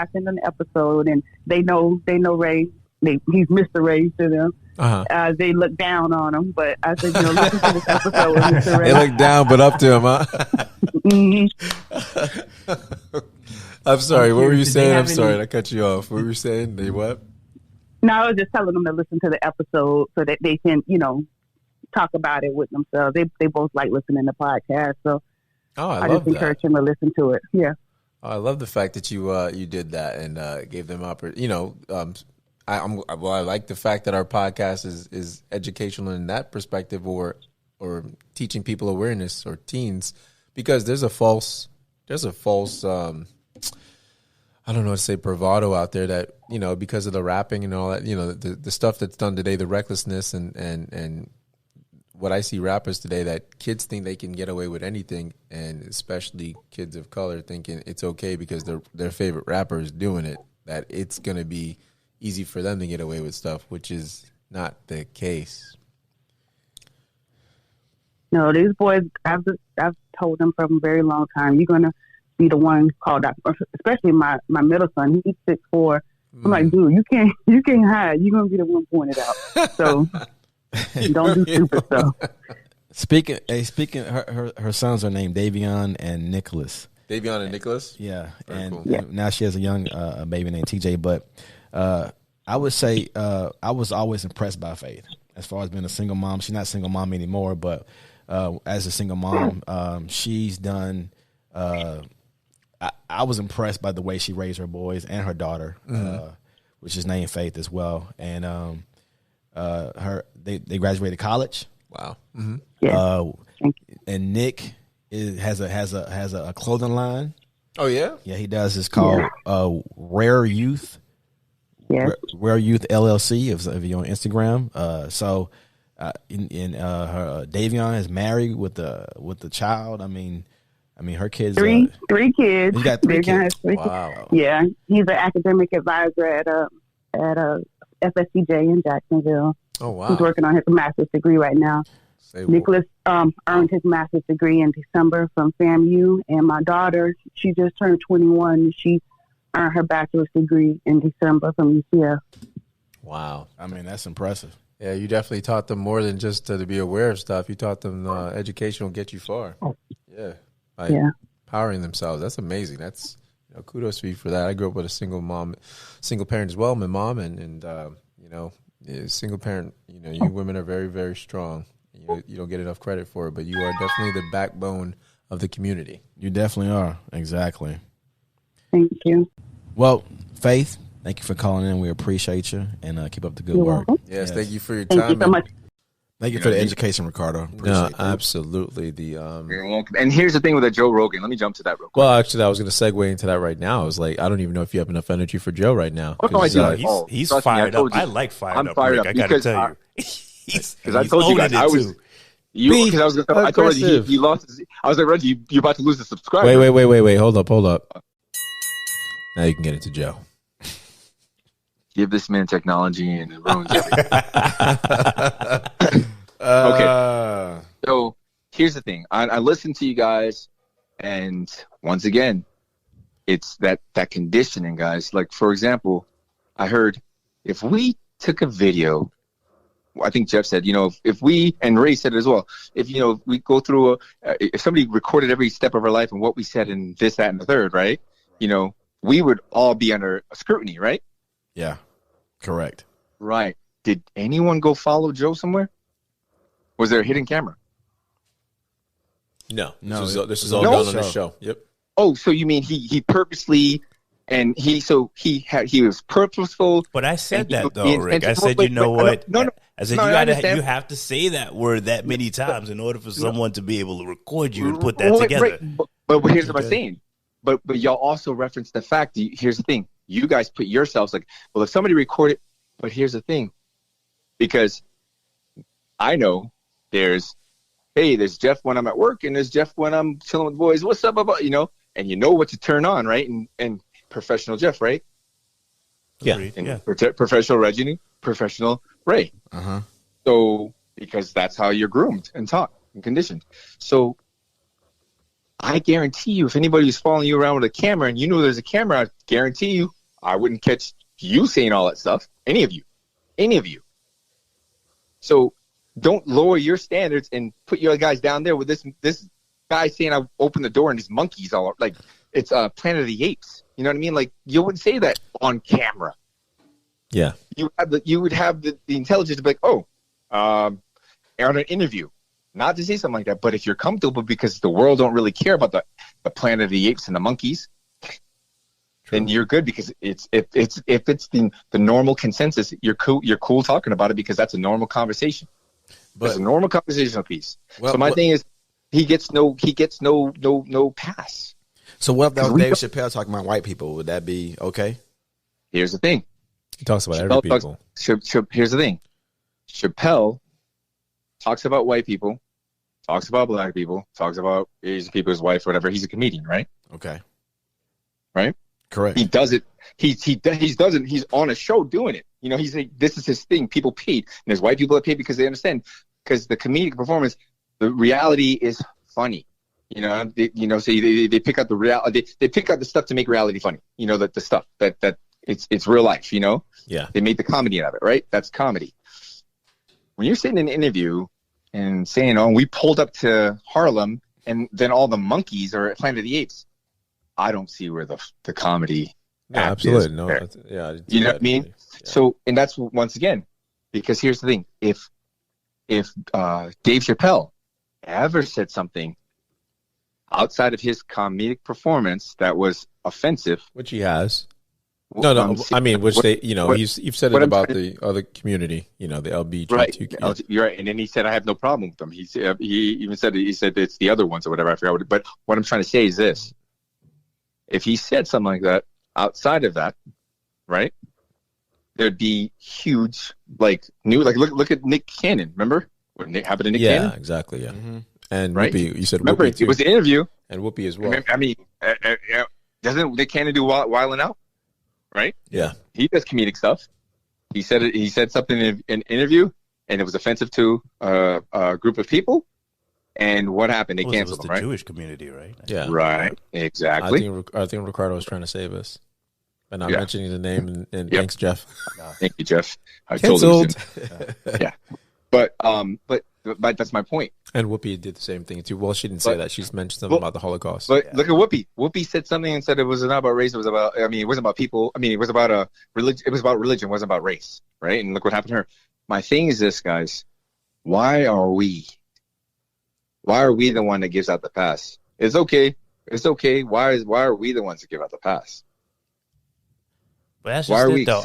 And they know Ray. He's Mr. Ray to them. Uh-huh. They look down on him, but I said, listen to this episode with Mr. Ray. They look down, but up to him, huh? Mm-hmm. I'm sorry. What were you saying? I'm sorry. I cut you off. What were you saying? They what? No, I was just telling them to listen to the episode so that they can, talk about it with themselves. They both like listening to podcasts, so I just encourage them to listen to it. Yeah. I love the fact that you did that and gave them I like the fact that our podcast is educational in that perspective, or teaching people awareness, or teens, because there's a false I don't know how to say, bravado out there that, because of the rapping and all that, the stuff that's done today, the recklessness and what I see rappers today, that kids think they can get away with anything, and especially kids of color thinking it's okay because their favorite rapper is doing it, that it's going to be easy for them to get away with stuff, which is not the case. No, these boys, I've told them from a very long time, you're going to be the one called out, especially my middle son. He's 6'4". I'm like, dude, you can't hide. You're gonna be the one pointed out. So don't do stupid stuff. Speaking, her sons are named Davion and Nicholas. Davion and Nicholas? Yeah. Very and cool. Yeah. Now she has a young baby named TJ. But I would say I was always impressed by Faith as far as being a single mom. She's not a single mom anymore, but as a single mom, she's done I was impressed by the way she raised her boys and her daughter, which is named Faith as well. And they graduated college. Wow. Yeah. And Nick has a clothing line. Oh yeah. Yeah, he does. It's called Rare Youth. Yes. Rare Youth LLC. If you're on Instagram. Her Davion is married with the child. I mean, her kids. Three kids. You got 3 Davion kids. has 3 Wow. kids. Yeah, he's an academic advisor at FSCJ in Jacksonville. Oh wow. He's working on his master's degree right now. Say Nicholas earned his master's degree in December from FAMU, and my daughter, she just turned 21. She earned her bachelor's degree in December from UCF. Wow. I mean, that's impressive. Yeah, you definitely taught them more than just to be aware of stuff. You taught them education will get you far. Yeah. Empowering themselves. That's amazing. That's kudos to you for that. I grew up with a single parent as well, my mom, and single parent, you women are very, very strong. You don't get enough credit for it, but you are definitely the backbone of the community. You definitely are. Exactly. Thank you. Well, Faith, thank you for calling in. We appreciate you, and keep up the good You're work. welcome. Yes, thank you for your time. Thank you so much. Thank you for the education, Ricardo. Appreciate No, that. absolutely. You're welcome. And here's the thing with Joe Rogan. Let me jump to that real quick. Well, actually, I was going to segue into that right now. I was like, I don't even know if you have enough energy for Joe right now. Oh, no, I do. He's Trust me, fired up. told you. I like fired I'm up. fired Rick, up I got to because tell you. Because I told you guys I was. Because I told Reggie he lost. I was like, Reggie, you're about to lose the subscriber. Wait. Hold up. Now you can get into Joe. Give this man technology and it ruins everything. Okay. So here's the thing. I listened to you guys, and once again, it's that conditioning, guys. Like, for example, I heard if we took a video, I think Jeff said, if we, and Ray said it as well, if we go through if somebody recorded every step of our life and what we said and this, that, and the third, right? We would all be under scrutiny, right? Yeah, correct. Right. Did anyone go follow Joe somewhere? Was there a hidden camera? No. This is No. all done on the show. Yep. Oh, so you mean he purposely, and he was purposeful. But I said that though, he Rick. I intentional- said, you know what? No. I said No, I understand. you have to say that word that many times in order for someone to be able to record you and put that Right, together. right. But here's what I'm saying. But y'all also reference the fact. Here's the thing. You guys put yourselves like, well, if somebody recorded. But here's the thing, because I know there's Jeff when I'm at work, and there's Jeff when I'm chilling with boys. What's up about and you know what to turn on, right? And professional Jeff, right? Yeah. And professional Reggie, professional Ray. So because that's how you're groomed and taught and conditioned. So I guarantee you, if anybody was following you around with a camera and you knew there's a camera, I guarantee you I wouldn't catch you saying all that stuff. Any of you. So don't lower your standards and put your guys down there with this guy saying I opened the door and there's monkeys all like it's Planet of the Apes. You know what I mean? Like you wouldn't say that on camera. Yeah. You would have the intelligence to be like, on an interview. Not to say something like that, but if you're comfortable because the world don't really care about the Planet of the Apes and the monkeys, then you're good because if it's the normal consensus, you're cool talking about it because that's a normal conversation. But it's a normal conversational piece. So my thing is, he gets no pass. So what if that was Dave Chappelle talking about white people? Would that be okay? Here's the thing. He talks about every people. Here's the thing. Chappelle talks about white people, talks about black people, talks about Asian people, his wife, whatever. He's a comedian, right? Okay. Right? Correct. He does it. He's on a show doing it. He's like, this is his thing. People paid. And there's white people that pay because they understand. Because the comedic performance, the reality is funny. So they pick out the reality. They pick out the stuff to make reality funny. The stuff that it's real life. Yeah. They made the comedy out of it, right? That's comedy. When you're sitting in an interview and saying, "Oh, we pulled up to Harlem, and then all the monkeys are at Planet of the Apes," I don't see where the comedy. Absolutely no. Yeah, you know what I mean. Yeah. So, and that's once again because here's the thing: if Dave Chappelle ever said something, outside of his comedic performance that was offensive, which he has. No, I mean, which they, you've said it about the other community, the LGBTQ. Right, you're right. And then he said, I have no problem with them. He even said it's the other ones or whatever. I forgot. But what I'm trying to say is this: if he said something like that outside of that, right, there'd be huge, look at Nick Cannon. Remember what happened to Nick Cannon? Yeah, exactly. Yeah, and right? Whoopi, you said remember Whoopi too. It was an interview, and Whoopi as well. I mean, doesn't Nick Cannon do Wildin' Out? Right? Yeah. He does comedic stuff. He said something in an interview, and it was offensive to a group of people. And what happened? They canceled him, right? The Jewish community, right? Yeah. Right. Exactly. I think Ricardo was trying to save us by not mentioning the name. And thanks, Jeff. Thank you, Jeff. I Canceled. told him. Yeah. But that's my point. And Whoopi did the same thing too. Well, she didn't say that. She just mentioned something about the Holocaust. But look at Whoopi. Whoopi said something and said it was not about race. It was about. I mean, it wasn't about people. I mean, it was about religion. It was about religion. It wasn't about race, right? And look what happened to her. My thing is this, guys. Why are we the one that gives out the pass? It's okay. It's okay. Why are we the ones that give out the pass? But that's just it, though.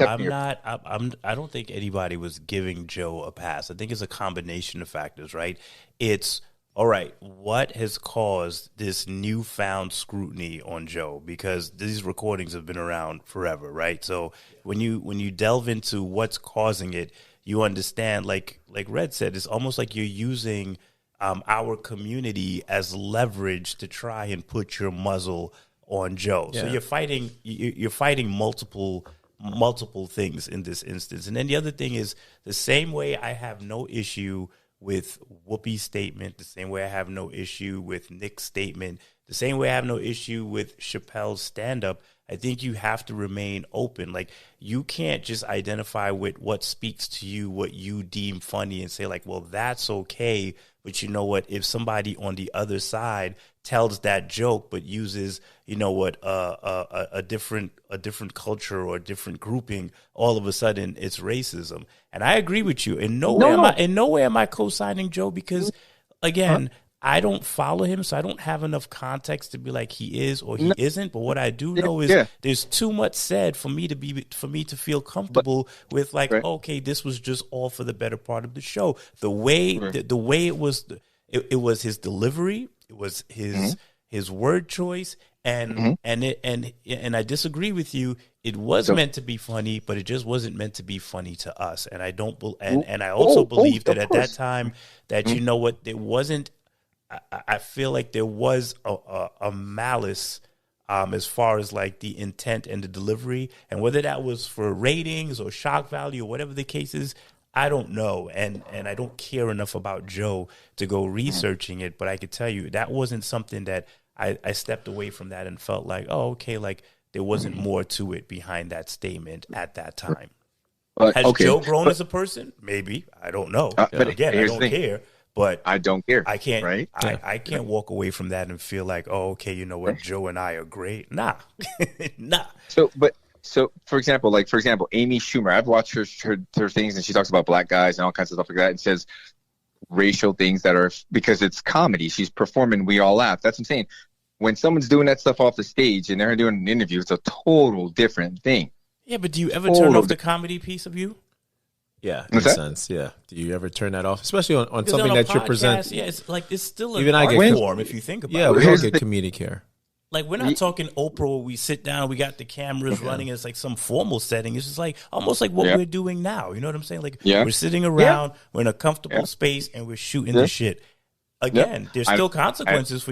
I don't think anybody was giving Joe a pass. I think it's a combination of factors, right? It's, all right, what has caused this newfound scrutiny on Joe? Because these recordings have been around forever, right? So when you delve into what's causing it, you understand, like Red said, it's almost like you're using our community as leverage to try and put your muzzle on Joe. Yeah. So you're fighting multiple things in this instance. And then the other thing is, the same way I have no issue with Whoopi's statement, the same way I have no issue with Nick's statement, the same way I have no issue with Chappelle's stand-up, I think you have to remain open. Like, you can't just identify with what speaks to you, what you deem funny, and say, like, well, that's okay. But you know what? If somebody on the other side tells that joke but uses, a different culture or a different grouping, all of a sudden it's racism. And I agree with you. In no way am I co-signing Joe, because, again, I don't follow him, so I don't have enough context to be like he is or he isn't. But what I do know is there's too much said for me to feel comfortable with, like, okay, this was just all for the better part of the show. The way it was his delivery, it was his word choice, and I disagree with you. It was meant to be funny, but it just wasn't meant to be funny to us. And I don't and I also believe that at that time that you know what, there wasn't. I feel like there was a malice as far as like the intent and the delivery, and whether that was for ratings or shock value or whatever the case is, I don't know. And I don't care enough about Joe to go researching it, but I could tell you that wasn't something that I stepped away from that and felt like, oh, okay, like there wasn't more to it behind that statement at that time. Has Joe grown as a person? Maybe. I don't know. But again, I don't care. But I don't care. I can't. Right? I can't walk away from that and feel like, oh, okay, you know what, Joe and I are great. Nah, nah. So for example, Amy Schumer, I've watched her things, and she talks about black guys and all kinds of stuff like that, and says racial things that are, because it's comedy. She's performing. We all laugh. That's what I'm saying. When someone's doing that stuff off the stage and they're doing an interview, it's a total different thing. Yeah, but do you ever turn off the comedy piece of you? Yeah, in a sense. Yeah. Do you ever turn that off? Especially on something that you're presenting. Yeah, it's like, it's still an art form if you think about it. Yeah, we all get comedic here. Like, we're not talking Oprah where we sit down, we got the cameras running, and it's like some formal setting. It's just like almost like what we're doing now. You know what I'm saying? Like, we're sitting around, we're in a comfortable space, and we're shooting the shit. Again, there's still consequences for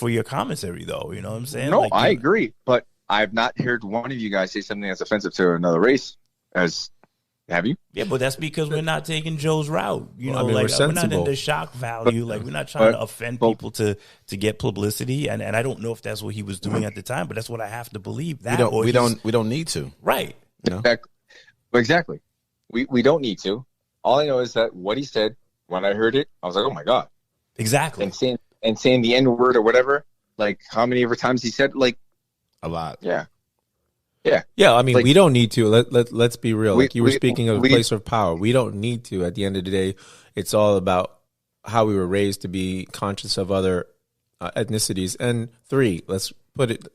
your commentary, though. You know what I'm saying? No, I agree, but I've not heard one of you guys say something that's offensive to another race. Have you? Yeah, but that's because we're not taking Joe's route. You know, like, we're not in the shock value. Like, we're not trying to offend people to get publicity. And I don't know if that's what he was doing at the time, but that's what I have to believe. We don't need to. Right. You know? Exactly. We don't need to. All I know is that what he said, when I heard it, I was like, oh my God. Exactly. And saying the N word or whatever, like how many ever times he said, like, a lot. Yeah. Yeah, I mean, we don't need to. Let's be real. Like, you were speaking of a place of power. We don't need to. At the end of the day, it's all about how we were raised to be conscious of other ethnicities, and 3, let's put it,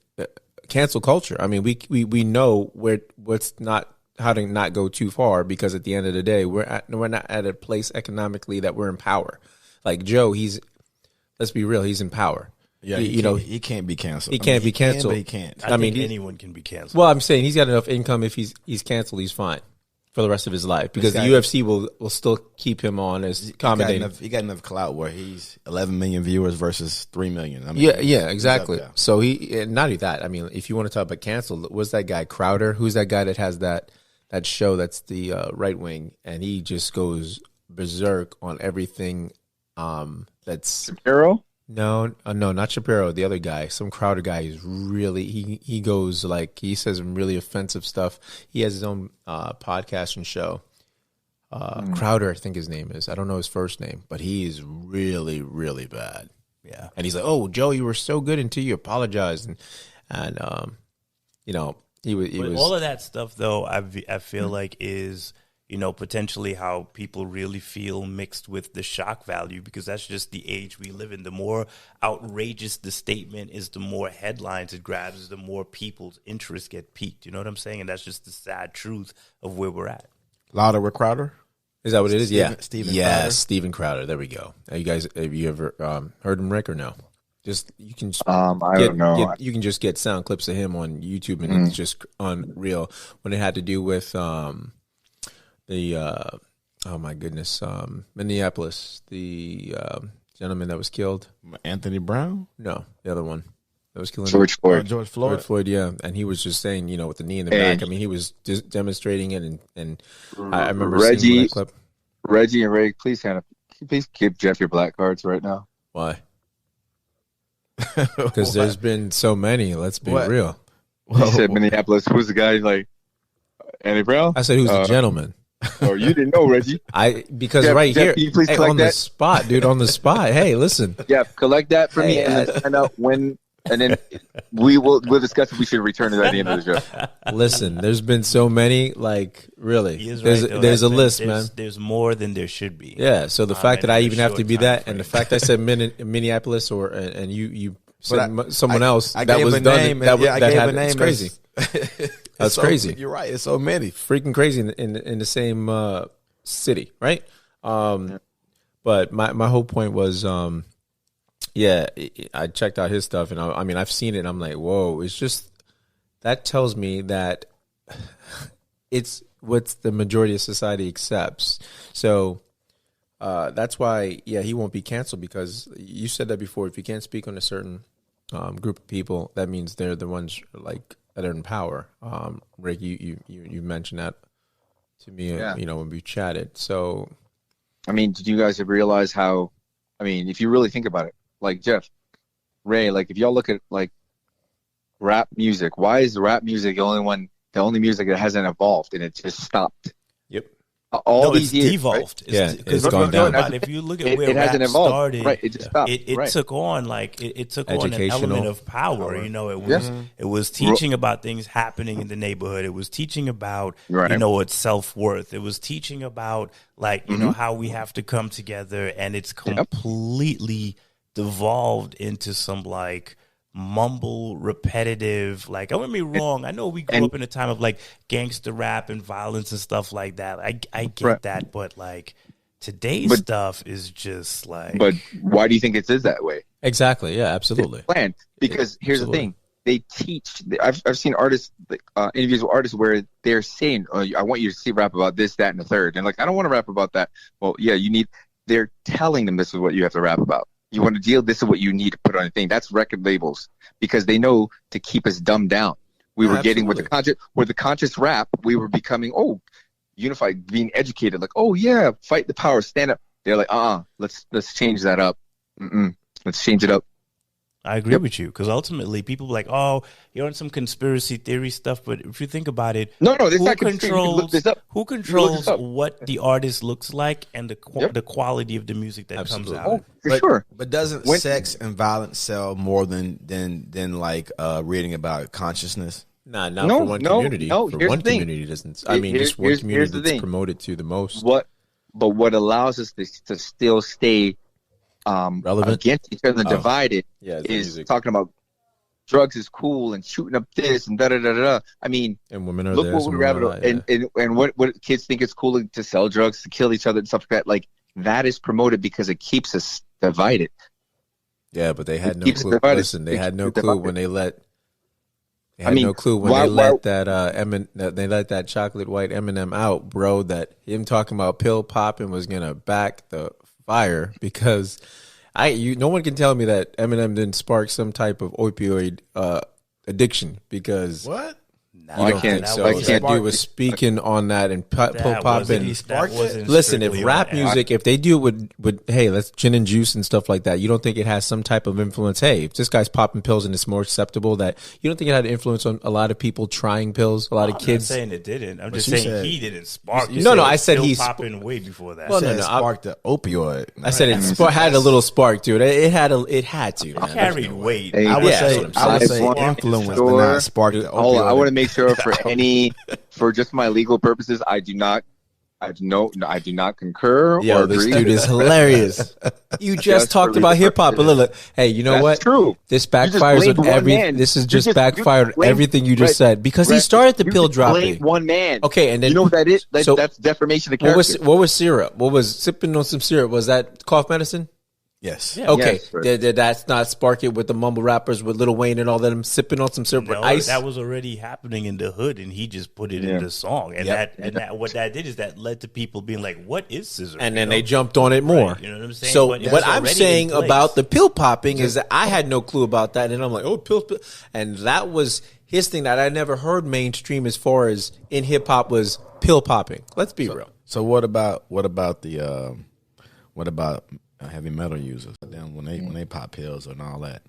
cancel culture. I mean, we know what's not, how to not go too far, because at the end of the day, we're not at a place economically that we're in power. Like Joe, let's be real, he's in power. Yeah, he can't be canceled. He can't be canceled. But he can't. I mean, anyone can be canceled. Well, I'm saying he's got enough income. If he's canceled, he's fine for the rest of his life, because the UFC will still keep him on as commentating. He got enough clout where he's 11 million viewers versus 3 million. I mean, yeah, exactly. So not only that. I mean, if you want to talk about canceled, what's that guy Crowder? Who's that guy that has that show that's the right wing, and he just goes berserk on everything. That's Shapiro. No, not Shapiro. The other guy, some Crowder guy, is really he goes like, he says some really offensive stuff. He has his own podcast and show. Crowder, I think his name is. I don't know his first name, but he is really, really bad. Yeah, and he's like, "Oh, Joe, you were so good until you apologized," and you know, he was all of that stuff. Though I feel like is, you know, potentially how people really feel mixed with the shock value, because that's just the age we live in. The more outrageous the statement is, the more headlines it grabs, the more people's interests get piqued. You know what I'm saying? And that's just the sad truth of where we're at. Louder with Crowder? Is that what it is? Steven Crowder? Steven Crowder. There we go. Have you ever heard him, Rick, or no? Just you can. I don't know. You can just get sound clips of him on YouTube, and it's just unreal. When it had to do with oh my goodness, Minneapolis, the gentleman that was killed, Anthony Brown? No, the other one that was killing George Floyd. George Floyd. George Floyd, yeah. And he was just saying, you know, with the knee in the back. I mean, he was just demonstrating it, and I remember seeing that clip. Reggie and Ray, please give Jeff your black cards right now. Why? Because there's been so many. Let's be real. You said Minneapolis. Who's the guy? Like Anthony Brown? I said who's the gentleman. Oh, you didn't know, Reggie. Because Jeff, right here, you please collect on that? The spot, dude, on the spot. Hey, listen. Jeff, collect that for me, and then find out when, and then we'll discuss if we should return it at the end of the show. Listen, there's been so many, like, really. There's a list, man. There's more than there should be. Yeah, so the fact that I even have to be that, and the fact I said Minneapolis, and you said someone else that was done, that had, it's crazy. That's crazy. You're right. It's so many. Freaking crazy in the same city, right? But my whole point was, I checked out his stuff, and I mean, I've seen it, and I'm like, whoa. It's just, that tells me that it's what the majority of society accepts. So that's why, he won't be canceled, because you said that before. If you can't speak on a certain group of people, that means they're the ones, like, that are in power. Rick, you mentioned that to me, you know, when we chatted. So, I mean, did you guys realize how? I mean, if you really think about it, like Jeff, Ray, like if y'all look at like rap music, why is rap music the only music that hasn't evolved and it just stopped? Yep. All these years, devolved. Right? It's gone down. If you look at where it hasn't rap evolved. started, Right? It just stopped. It took on it took on an element of power. You know, it was teaching about things happening in the neighborhood. It was teaching about you know, its self-worth. It was teaching about, like, you know, how we have to come together, and it's completely devolved into some, like, mumble, repetitive, like, don't get me wrong, I know we grew up in a time of, like, gangster rap and violence and stuff like that. I get that, but, like, today's stuff is just like. But why do you think it is that way? Exactly. Yeah, absolutely. It's planned, because here's the thing: they teach. I've seen artists, interviews with artists where they're saying, "Oh, I want you to see rap about this, that, and the third," and like, I don't want to rap about that. Well, yeah, you need. They're telling them this is what you have to rap about. You want to deal, this is what you need to put on a thing. That's record labels, because they know to keep us dumbed down. We were getting with the conscious rap, we were becoming, unified, being educated. Like, oh yeah, fight the power, stand up. They're like, let's change that up. Let's change it up. I agree with you, because ultimately people are like, oh, you're on some conspiracy theory stuff, but if you think about it, who controls what the artist looks like and the quality of the music that comes out? Oh, for sure. But doesn't sex and violence sell more than like reading about consciousness? Not for one community. No, for one community doesn't. I mean, just one community that's promoted to the most. But what allows us to still stay Relevant? against each other and divided Yeah, is talking about drugs is cool and shooting up this and da da da da. I mean, And women are look there. what we rabbit and what kids think it's cool to sell drugs, to kill each other and stuff like that. Like that is promoted because it keeps us divided. Yeah, but they had no keeps clue. divided. Listen, they had no Keeps it clue divided. when they let. They I had mean, no clue when why- they let they let that chocolate white M&M out, bro. That him talking about pill popping was gonna back the fire because no one can tell me that M&M didn't spark some type of opioid addiction because What? you don't think so. That dude was speaking on that and pill popping. Listen, if rap music, if they do it with hey, let's gin and juice and stuff like that, you don't think it has some type of influence? Hey, if this guy's popping pills and it's more acceptable, that you don't think it had an influence on a lot of people trying pills, a lot of kids? I'm not saying it didn't. I'm just you saying said- he didn't spark. No, I said he's popping way before that. Well, No, no, sparked the opioid. I said it had a little spark to it. It had to. Man. Carried weight. Hey, I would Yeah, say that's what I'm saying. influence, but Sure. not spark the opioid. Hold on, I want to make sure for just my legal purposes, I do not concur Yo, or this agree. dude is hilarious. You just talked for about legal hip hop. But look, hey, you know That's what? true. This You just backfires blamed on one every. man. This is You just just- backfired you blamed- everything you just Brett, said because he Brett, started the you pill just dropping. blamed one man. Okay, and then you know what that is? so- That's defamation of What character. was syrup? What was sipping on some syrup? Was that cough medicine? Yes. Okay, Yes, right. did that's not spark it with the mumble rappers with Lil Wayne and all them sipping on some syrup with No, ice? that was already happening in the hood, and he just put it in the song, and what that did is that led to people being like, "What is scissor?" And then they jumped on it more. Right, you know what I'm saying? So But it's what I'm already saying in place. about the pill popping is that I had no clue about that, and I'm like, oh, pill, and that was his thing that I never heard mainstream as far as in hip hop was pill popping. Let's be real. So what about heavy metal users? Then when they pop pills and all that,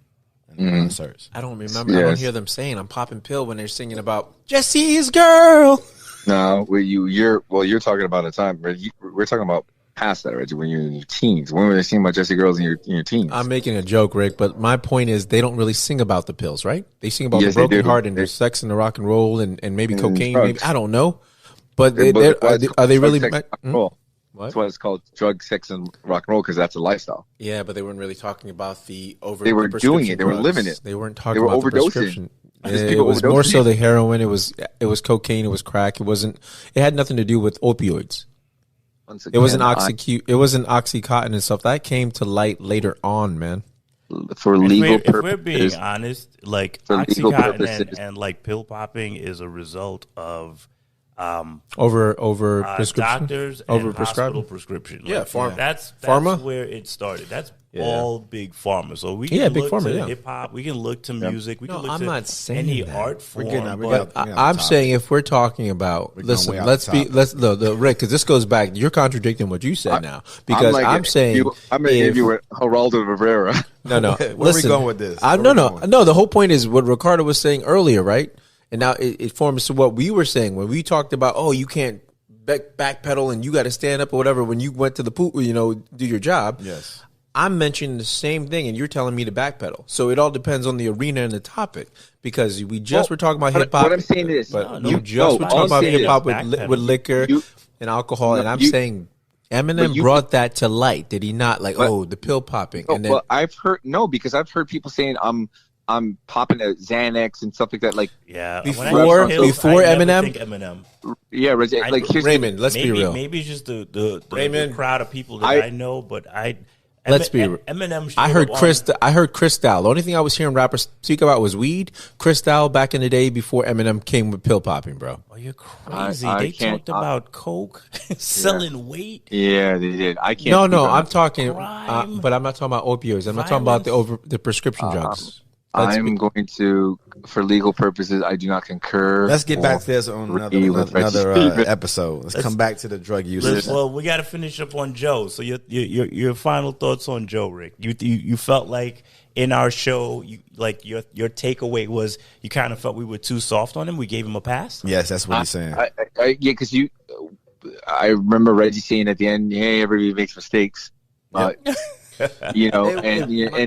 and concerts. I don't remember. I don't Yes. hear them saying I'm popping pill when they're singing about Jesse's girl. No, you're talking about a time. We're talking about past that, Reggie. When you're in your teens, when were they singing about Jesse girls in your teens? I'm making a joke, Rick, but my point is they don't really sing about the pills, right? They sing about Yes, the they broken do. heart and the sex and the rock and roll and maybe cocaine. drugs. Maybe I don't know, but But are they really? drug, sex, rock and roll. What? That's why it's called drug, sex, and rock and roll because that's a lifestyle. Yeah, but they weren't really talking about the over. They were the doing it. prescription They were drugs. living it. They weren't talking They were about the overdosing. prescription. Just It people was more overdosing. so the heroin. It was cocaine. It was crack. It wasn't. It had nothing to do with opioids. Once It wasn't again, It wasn't OxyContin and stuff. That came to light later on, man. for legal If we're being purposes. honest, like For legal OxyContin purposes. and like pill popping is a result of Over prescription. doctors Over and hospital prescribing. prescription. Yeah, Like, pharma. That's Pharma? where it started. That's Yeah. all big pharma. So we can Yeah, big look pharma, to yeah. hip hop. We can look to music. We No, can look I'm to not saying any that. art form. getting- we but got- I'm topic. saying if we're talking about, going listen, way off let's be, topic. let's the Rick, because this goes back. You're contradicting what you said now because I'm saying I'm going to give you a Geraldo Rivera. no. Where listen, we going with this? No. The whole point is what Ricardo was saying earlier, right? And now it forms to what we were saying when we talked about, oh, you can't backpedal and you got to stand up or whatever when you went to the pool, do your job. Yes. I'm mentioning the same thing, and you're telling me to backpedal. So it all depends on the arena and the topic because we just were talking about hip hop. What I'm saying is, but No, you just were all talking I'm about saying hip is hop backpedal. with liquor You- and alcohol, No, and I'm you- saying Eminem you- brought that to light. Did he not? Like, But- the pill popping, No, and then well, I've heard because I've heard people saying I'm popping a Xanax and stuff like that. Like, yeah, Before- when I hear pills, before I never Eminem? think Eminem. yeah, Reggie, like here's Raymond, let's maybe, be real. Maybe it's just the Raymond, crowd of people that I- I know, but Let's be real. Eminem. I heard Cristal. The only thing I was hearing rappers speak about was weed. Cristal back in the day before Eminem came with pill popping, bro. Oh, you're crazy. I They can't- talked about coke, selling weight. Yeah, they did. I can't. No, speak on I'm that. talking, Crime. but I'm not talking about opioids. I'm not talking about the prescription drugs. Let's I'm be- going to, for legal purposes, I do not concur. Let's get back to this on another episode. Let's come back to the drug usage. Well, we got to finish up on Joe. So your final thoughts on Joe, Rick? You felt like in our show, your takeaway was you kind of felt we were too soft on him. We gave him a pass. Yes, that's what he's saying. Yeah, because I remember Reggie saying at the end, "Hey, everybody makes mistakes." And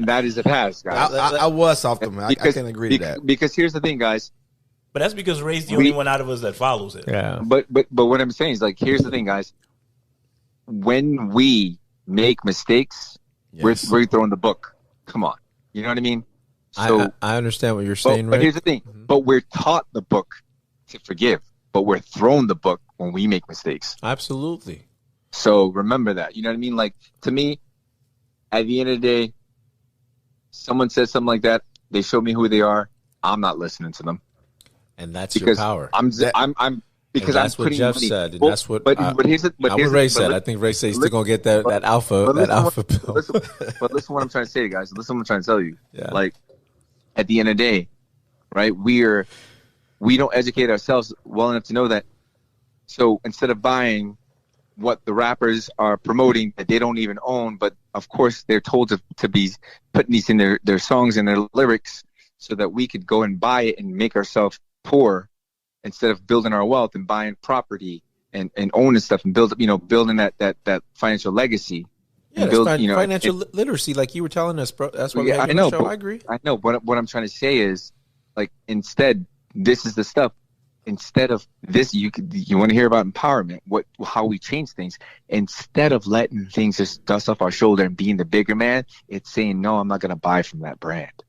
that is a pass, guys. I was soft on him. I can agree to that. Because here's the thing, guys. But that's because Ray's the only one out of us that follows it. Yeah. But what I'm saying is, like, here's the thing, guys. When we make mistakes, Yes. We're throwing the book. Come on. You know what I mean? So I understand what you're saying, but here's the thing. Mm-hmm. But we're taught the book to forgive, but we're thrown the book when we make mistakes. Absolutely. So remember that. You know what I mean? Like, to me, at the end of the day, someone says something like that, they show me who they are, I'm not listening to them. And that's your power. Because that's I'm what Jeff money. said, and that's what Ray said. I think Ray said he's still gonna get that alpha pill. But listen, what I'm trying to say, guys. Listen, what I'm trying to tell you. Yeah. Like, at the end of the day, right? We don't educate ourselves well enough to know that. So instead of buying what the rappers are promoting that they don't even own, but of course they're told to be putting these in their songs and their lyrics, so that we could go and buy it and make ourselves poor, instead of building our wealth and buying property and owning stuff and building that financial legacy. Yeah, financial literacy, like you were telling us, bro. That's why we have the show. I agree. I know. What I'm trying to say is, like, instead, this is the stuff. Instead of this, you want to hear about empowerment, how we change things. Instead of letting things just dust off our shoulder and being the bigger man, it's saying, no, I'm not going to buy from that brand.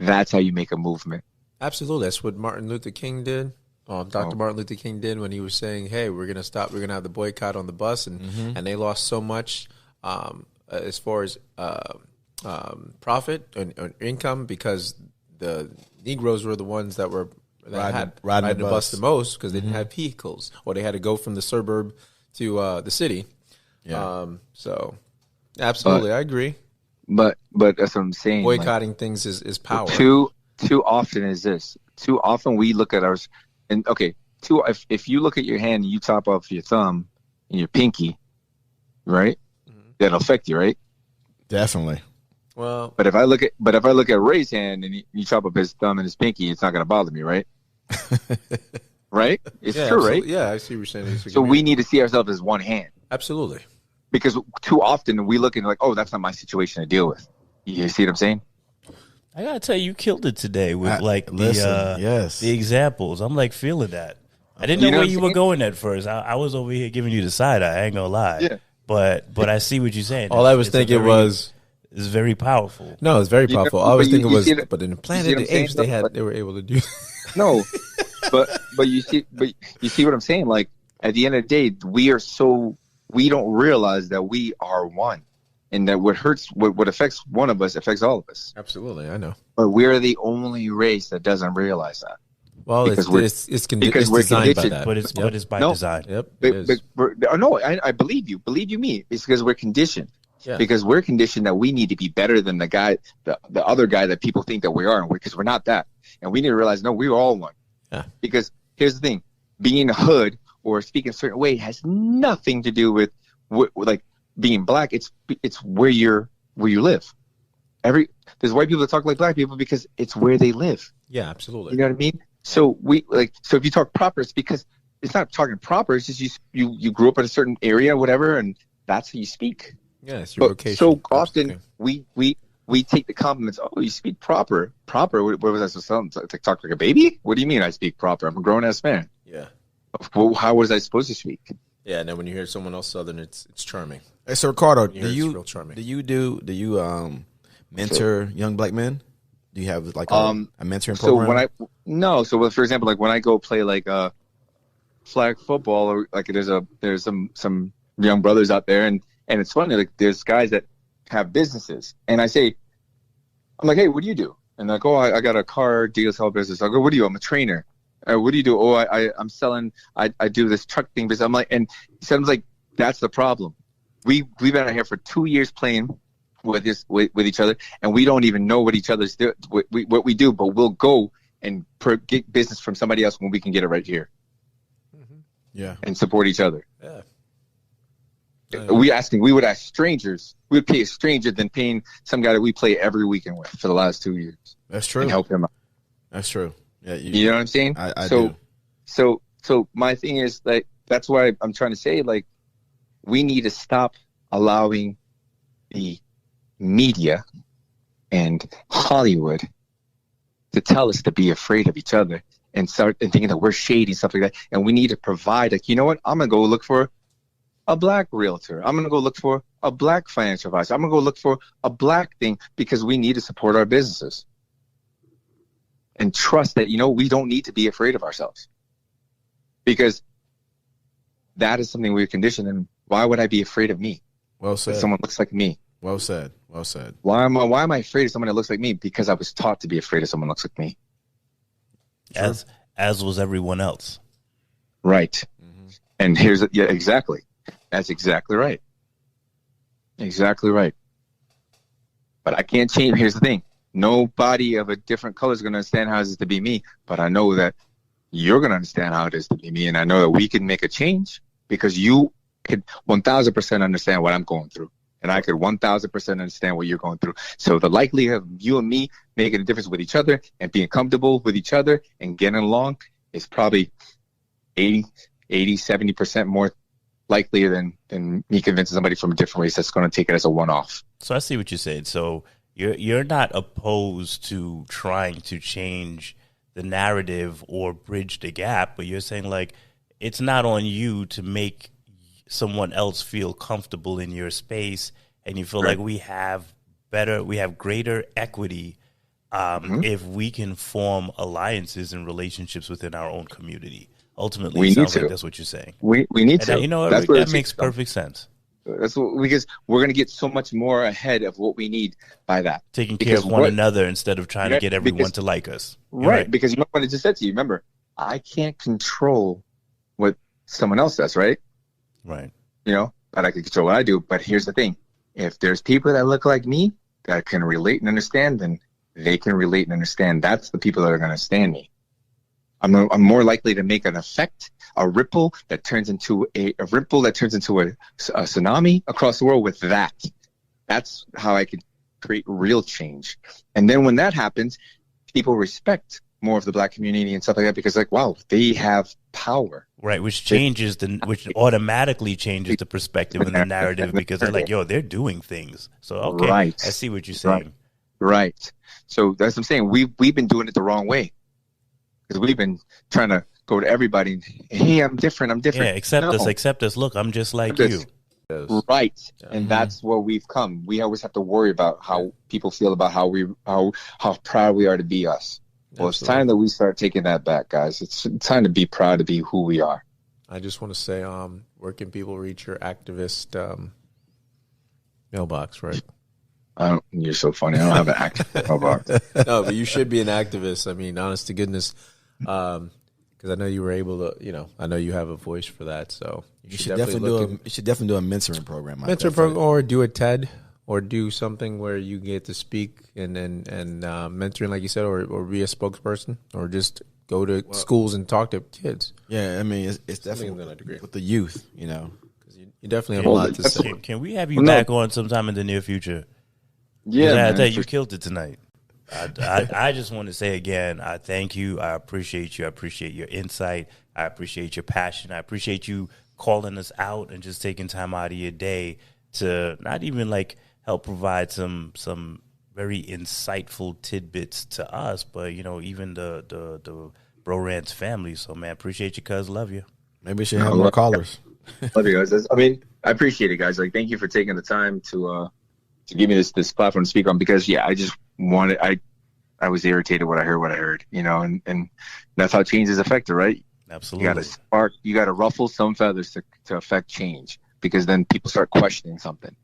That's how you make a movement. Absolutely. That's what Martin Luther King did. Dr. Martin Luther King did when he was saying, hey, we're going to stop. We're going to have the boycott on the bus. And they lost so much as far as profit and income, because the Negroes were the ones that were riding the bus the most, because they didn't have vehicles, or they had to go from the suburb to the city. Yeah. So absolutely, I agree. But that's what I'm saying. Boycotting things is power. Too often is this. Too often we look at ours, and if you look at your hand and you top off your thumb and your pinky, right? That'll affect you, right? Definitely. Well, but if I look at Ray's hand and you chop up his thumb and his pinky, it's not going to bother me, right? Right? It's true, absolutely. Right? Yeah, I see what you're saying. So we need to see ourselves as one hand. Absolutely. Because too often we look and like, oh, that's not my situation to deal with. You see what I'm saying? I gotta tell you killed it today with the examples. I'm like feeling that. I didn't know where you were going at first. I was over here giving you the side eye. I ain't gonna lie. Yeah. But I see what you're saying. All I was thinking was, it's very powerful. No, it's very powerful. All I was thinking was, but in the Planet of the Apes, they were able to do. No, but you see what I'm saying? Like, at the end of the day, we don't realize that we are one, and that what affects one of us affects all of us. Absolutely, I know. But we're the only race that doesn't realize that. Well, because it's designed by that. But it's by design. Yep. I believe you. Believe you me. It's because we're conditioned. Yeah. Because we're conditioned that we need to be better than the other guy that people think that we are, because we're not that. And we need to realize, no, we're all one. Yeah. Because here's the thing: being a hood or speaking a certain way has nothing to do with like being black. It's where you live. There's white people that talk like black people because it's where they live. Yeah, absolutely. You know what I mean? So if you talk proper, it's because it's not talking proper. It's just you grew up in a certain area, or whatever, and that's how you speak. Yeah, it's your vocation. So often we take the compliments. Oh, you speak proper. Proper? What was I supposed to talk like a baby? What do you mean I speak proper? I'm a grown ass man. Yeah. Well, how was I supposed to speak? Yeah, and then when you hear someone else Southern, it's charming. Hey, so Ricardo, do you mentor young black men? Do you have like a mentoring program? So for example, like when I go play like flag football, or like there's some young brothers out there, and it's funny, like there's guys that have businesses, and I'm like, hey, what do you do? And they're like, oh, I got a car dealer's business. I go, what do you? I'm a trainer. What do you do? Oh, I'm selling. I do this truck thing business. I'm like, and he sounds like that's the problem. We've been out here for 2 years playing with each other, and we don't even know what each other's do. What we do, but we'll go and get business from somebody else when we can get it right here. Yeah, and support each other. Yeah. We would ask strangers. We would pay a stranger than paying some guy that we play every weekend with for the last 2 years. That's true. And help him out. That's true. Yeah, you know what I'm saying? I do. So my thing is, like, that's why I'm trying to say, like, we need to stop allowing the media and Hollywood to tell us to be afraid of each other and start thinking that we're shady and stuff like that. And we need to provide, like, you know what? I'm gonna go look for a black realtor. I'm going to go look for a black financial advisor. I'm going to go look for a black thing because we need to support our businesses. And trust that, we don't need to be afraid of ourselves. Because that is something we're conditioned. And why would I be afraid of me? Well said. If someone looks like me. Well said. Well said. Why am I afraid of someone that looks like me? Because I was taught to be afraid of someone that looks like me. As was everyone else. Right. Mm-hmm. And exactly. That's exactly right. Exactly right. But I can't change. Here's the thing. Nobody of a different color is going to understand how it is to be me. But I know that you're going to understand how it is to be me. And I know that we can make a change because you could 1,000% understand what I'm going through. And I could 1,000% understand what you're going through. So the likelihood of you and me making a difference with each other and being comfortable with each other and getting along is probably 70% more likely than me convincing somebody from a different race that's going to take it as a one-off. So I see what you said. So you're not opposed to trying to change the narrative or bridge the gap, but you're saying like it's not on you to make someone else feel comfortable in your space, and you feel like we have greater equity if we can form alliances and relationships within our own community. Ultimately, we it sounds need to. like that's what you're saying. We need to. That makes perfect sense. That's because we're going to get so much more ahead of what we need by that. Taking care of one another instead of trying to get everyone to like us. Right, because you know what I just said to you. Remember, I can't control what someone else does, right? Right. But I can control what I do. But here's the thing. If there's people that look like me that can relate and understand, then they can relate and understand. That's the people that are going to understand me. I'm more likely to make an effect, a ripple that turns into a tsunami across the world with that. That's how I can create real change. And then when that happens, people respect more of the black community and stuff like that because like, wow, they have power. Right, which automatically changes the perspective and the narrative because they're like, yo, they're doing things. So, okay, right. I see what you're saying. Right. So that's what I'm saying. We've been doing it the wrong way. Because we've been trying to go to everybody. Hey, I'm different. Yeah, accept us. Look, I'm just like you. Right. Yeah. And that's where we've come. We always have to worry about how people feel about how proud we are to be us. Well, It's time that we start taking that back, guys. It's time to be proud to be who we are. I just want to say, where can people reach your activist mailbox, right? You're so funny. I don't have an activist mailbox. No, but you should be an activist. I mean, honest to goodness. Because I know you were able to, I know you have a voice for that. So you should definitely do a mentoring program. Or do a TED, or do something where you get to speak and mentoring, like you said, or be a spokesperson, or just go to schools and talk to kids. Yeah, I mean, it's definitely with the youth, because you definitely have a lot to say. Can we have you back on sometime in the near future? Yeah, man, you killed it tonight. I just want to say again, I thank you. I appreciate you. I appreciate your insight. I appreciate your passion. I appreciate you calling us out and just taking time out of your day to not even like help provide some very insightful tidbits to us, but even the Bro-RantZ family. So man, appreciate you, cuz. Love you. Maybe we should have more callers. Love you guys. I appreciate it, guys. Like, thank you for taking the time to give me this platform to speak on, because I just wanted, I was irritated when I heard, and that's how change is affected, right? Absolutely. You got to ruffle some feathers to affect change, because then people start questioning something.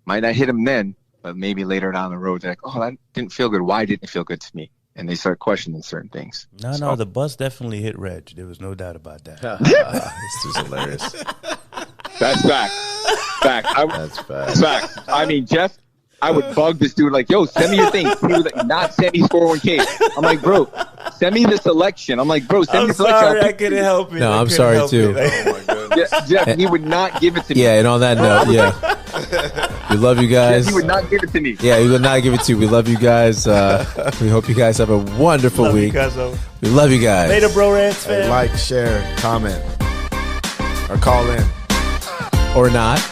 Might not hit them then, but maybe later down the road, they're like, oh, that didn't feel good. Why didn't it feel good to me? And they start questioning certain things. No, the bus definitely hit Reg. There was no doubt about that. This is hilarious. That's fact. That's fact. I mean, Jeff, I would bug this dude like, yo, send me your thing. He was like, not send me 401k. I'm like, bro, send me the selection. I'm like, bro, send me the selection. Sorry, I couldn't help it. No, I'm sorry too. Oh my goodness. Jeff, he would not give it to me. Yeah, and on that note, we love you guys. Jeff, he would not give it to me. Yeah, he would not give it to you. We love you guys. We hope you guys have a wonderful week. We love you guys. Later, Bro-RantZ fam. Like, share, comment, or call in. Or not.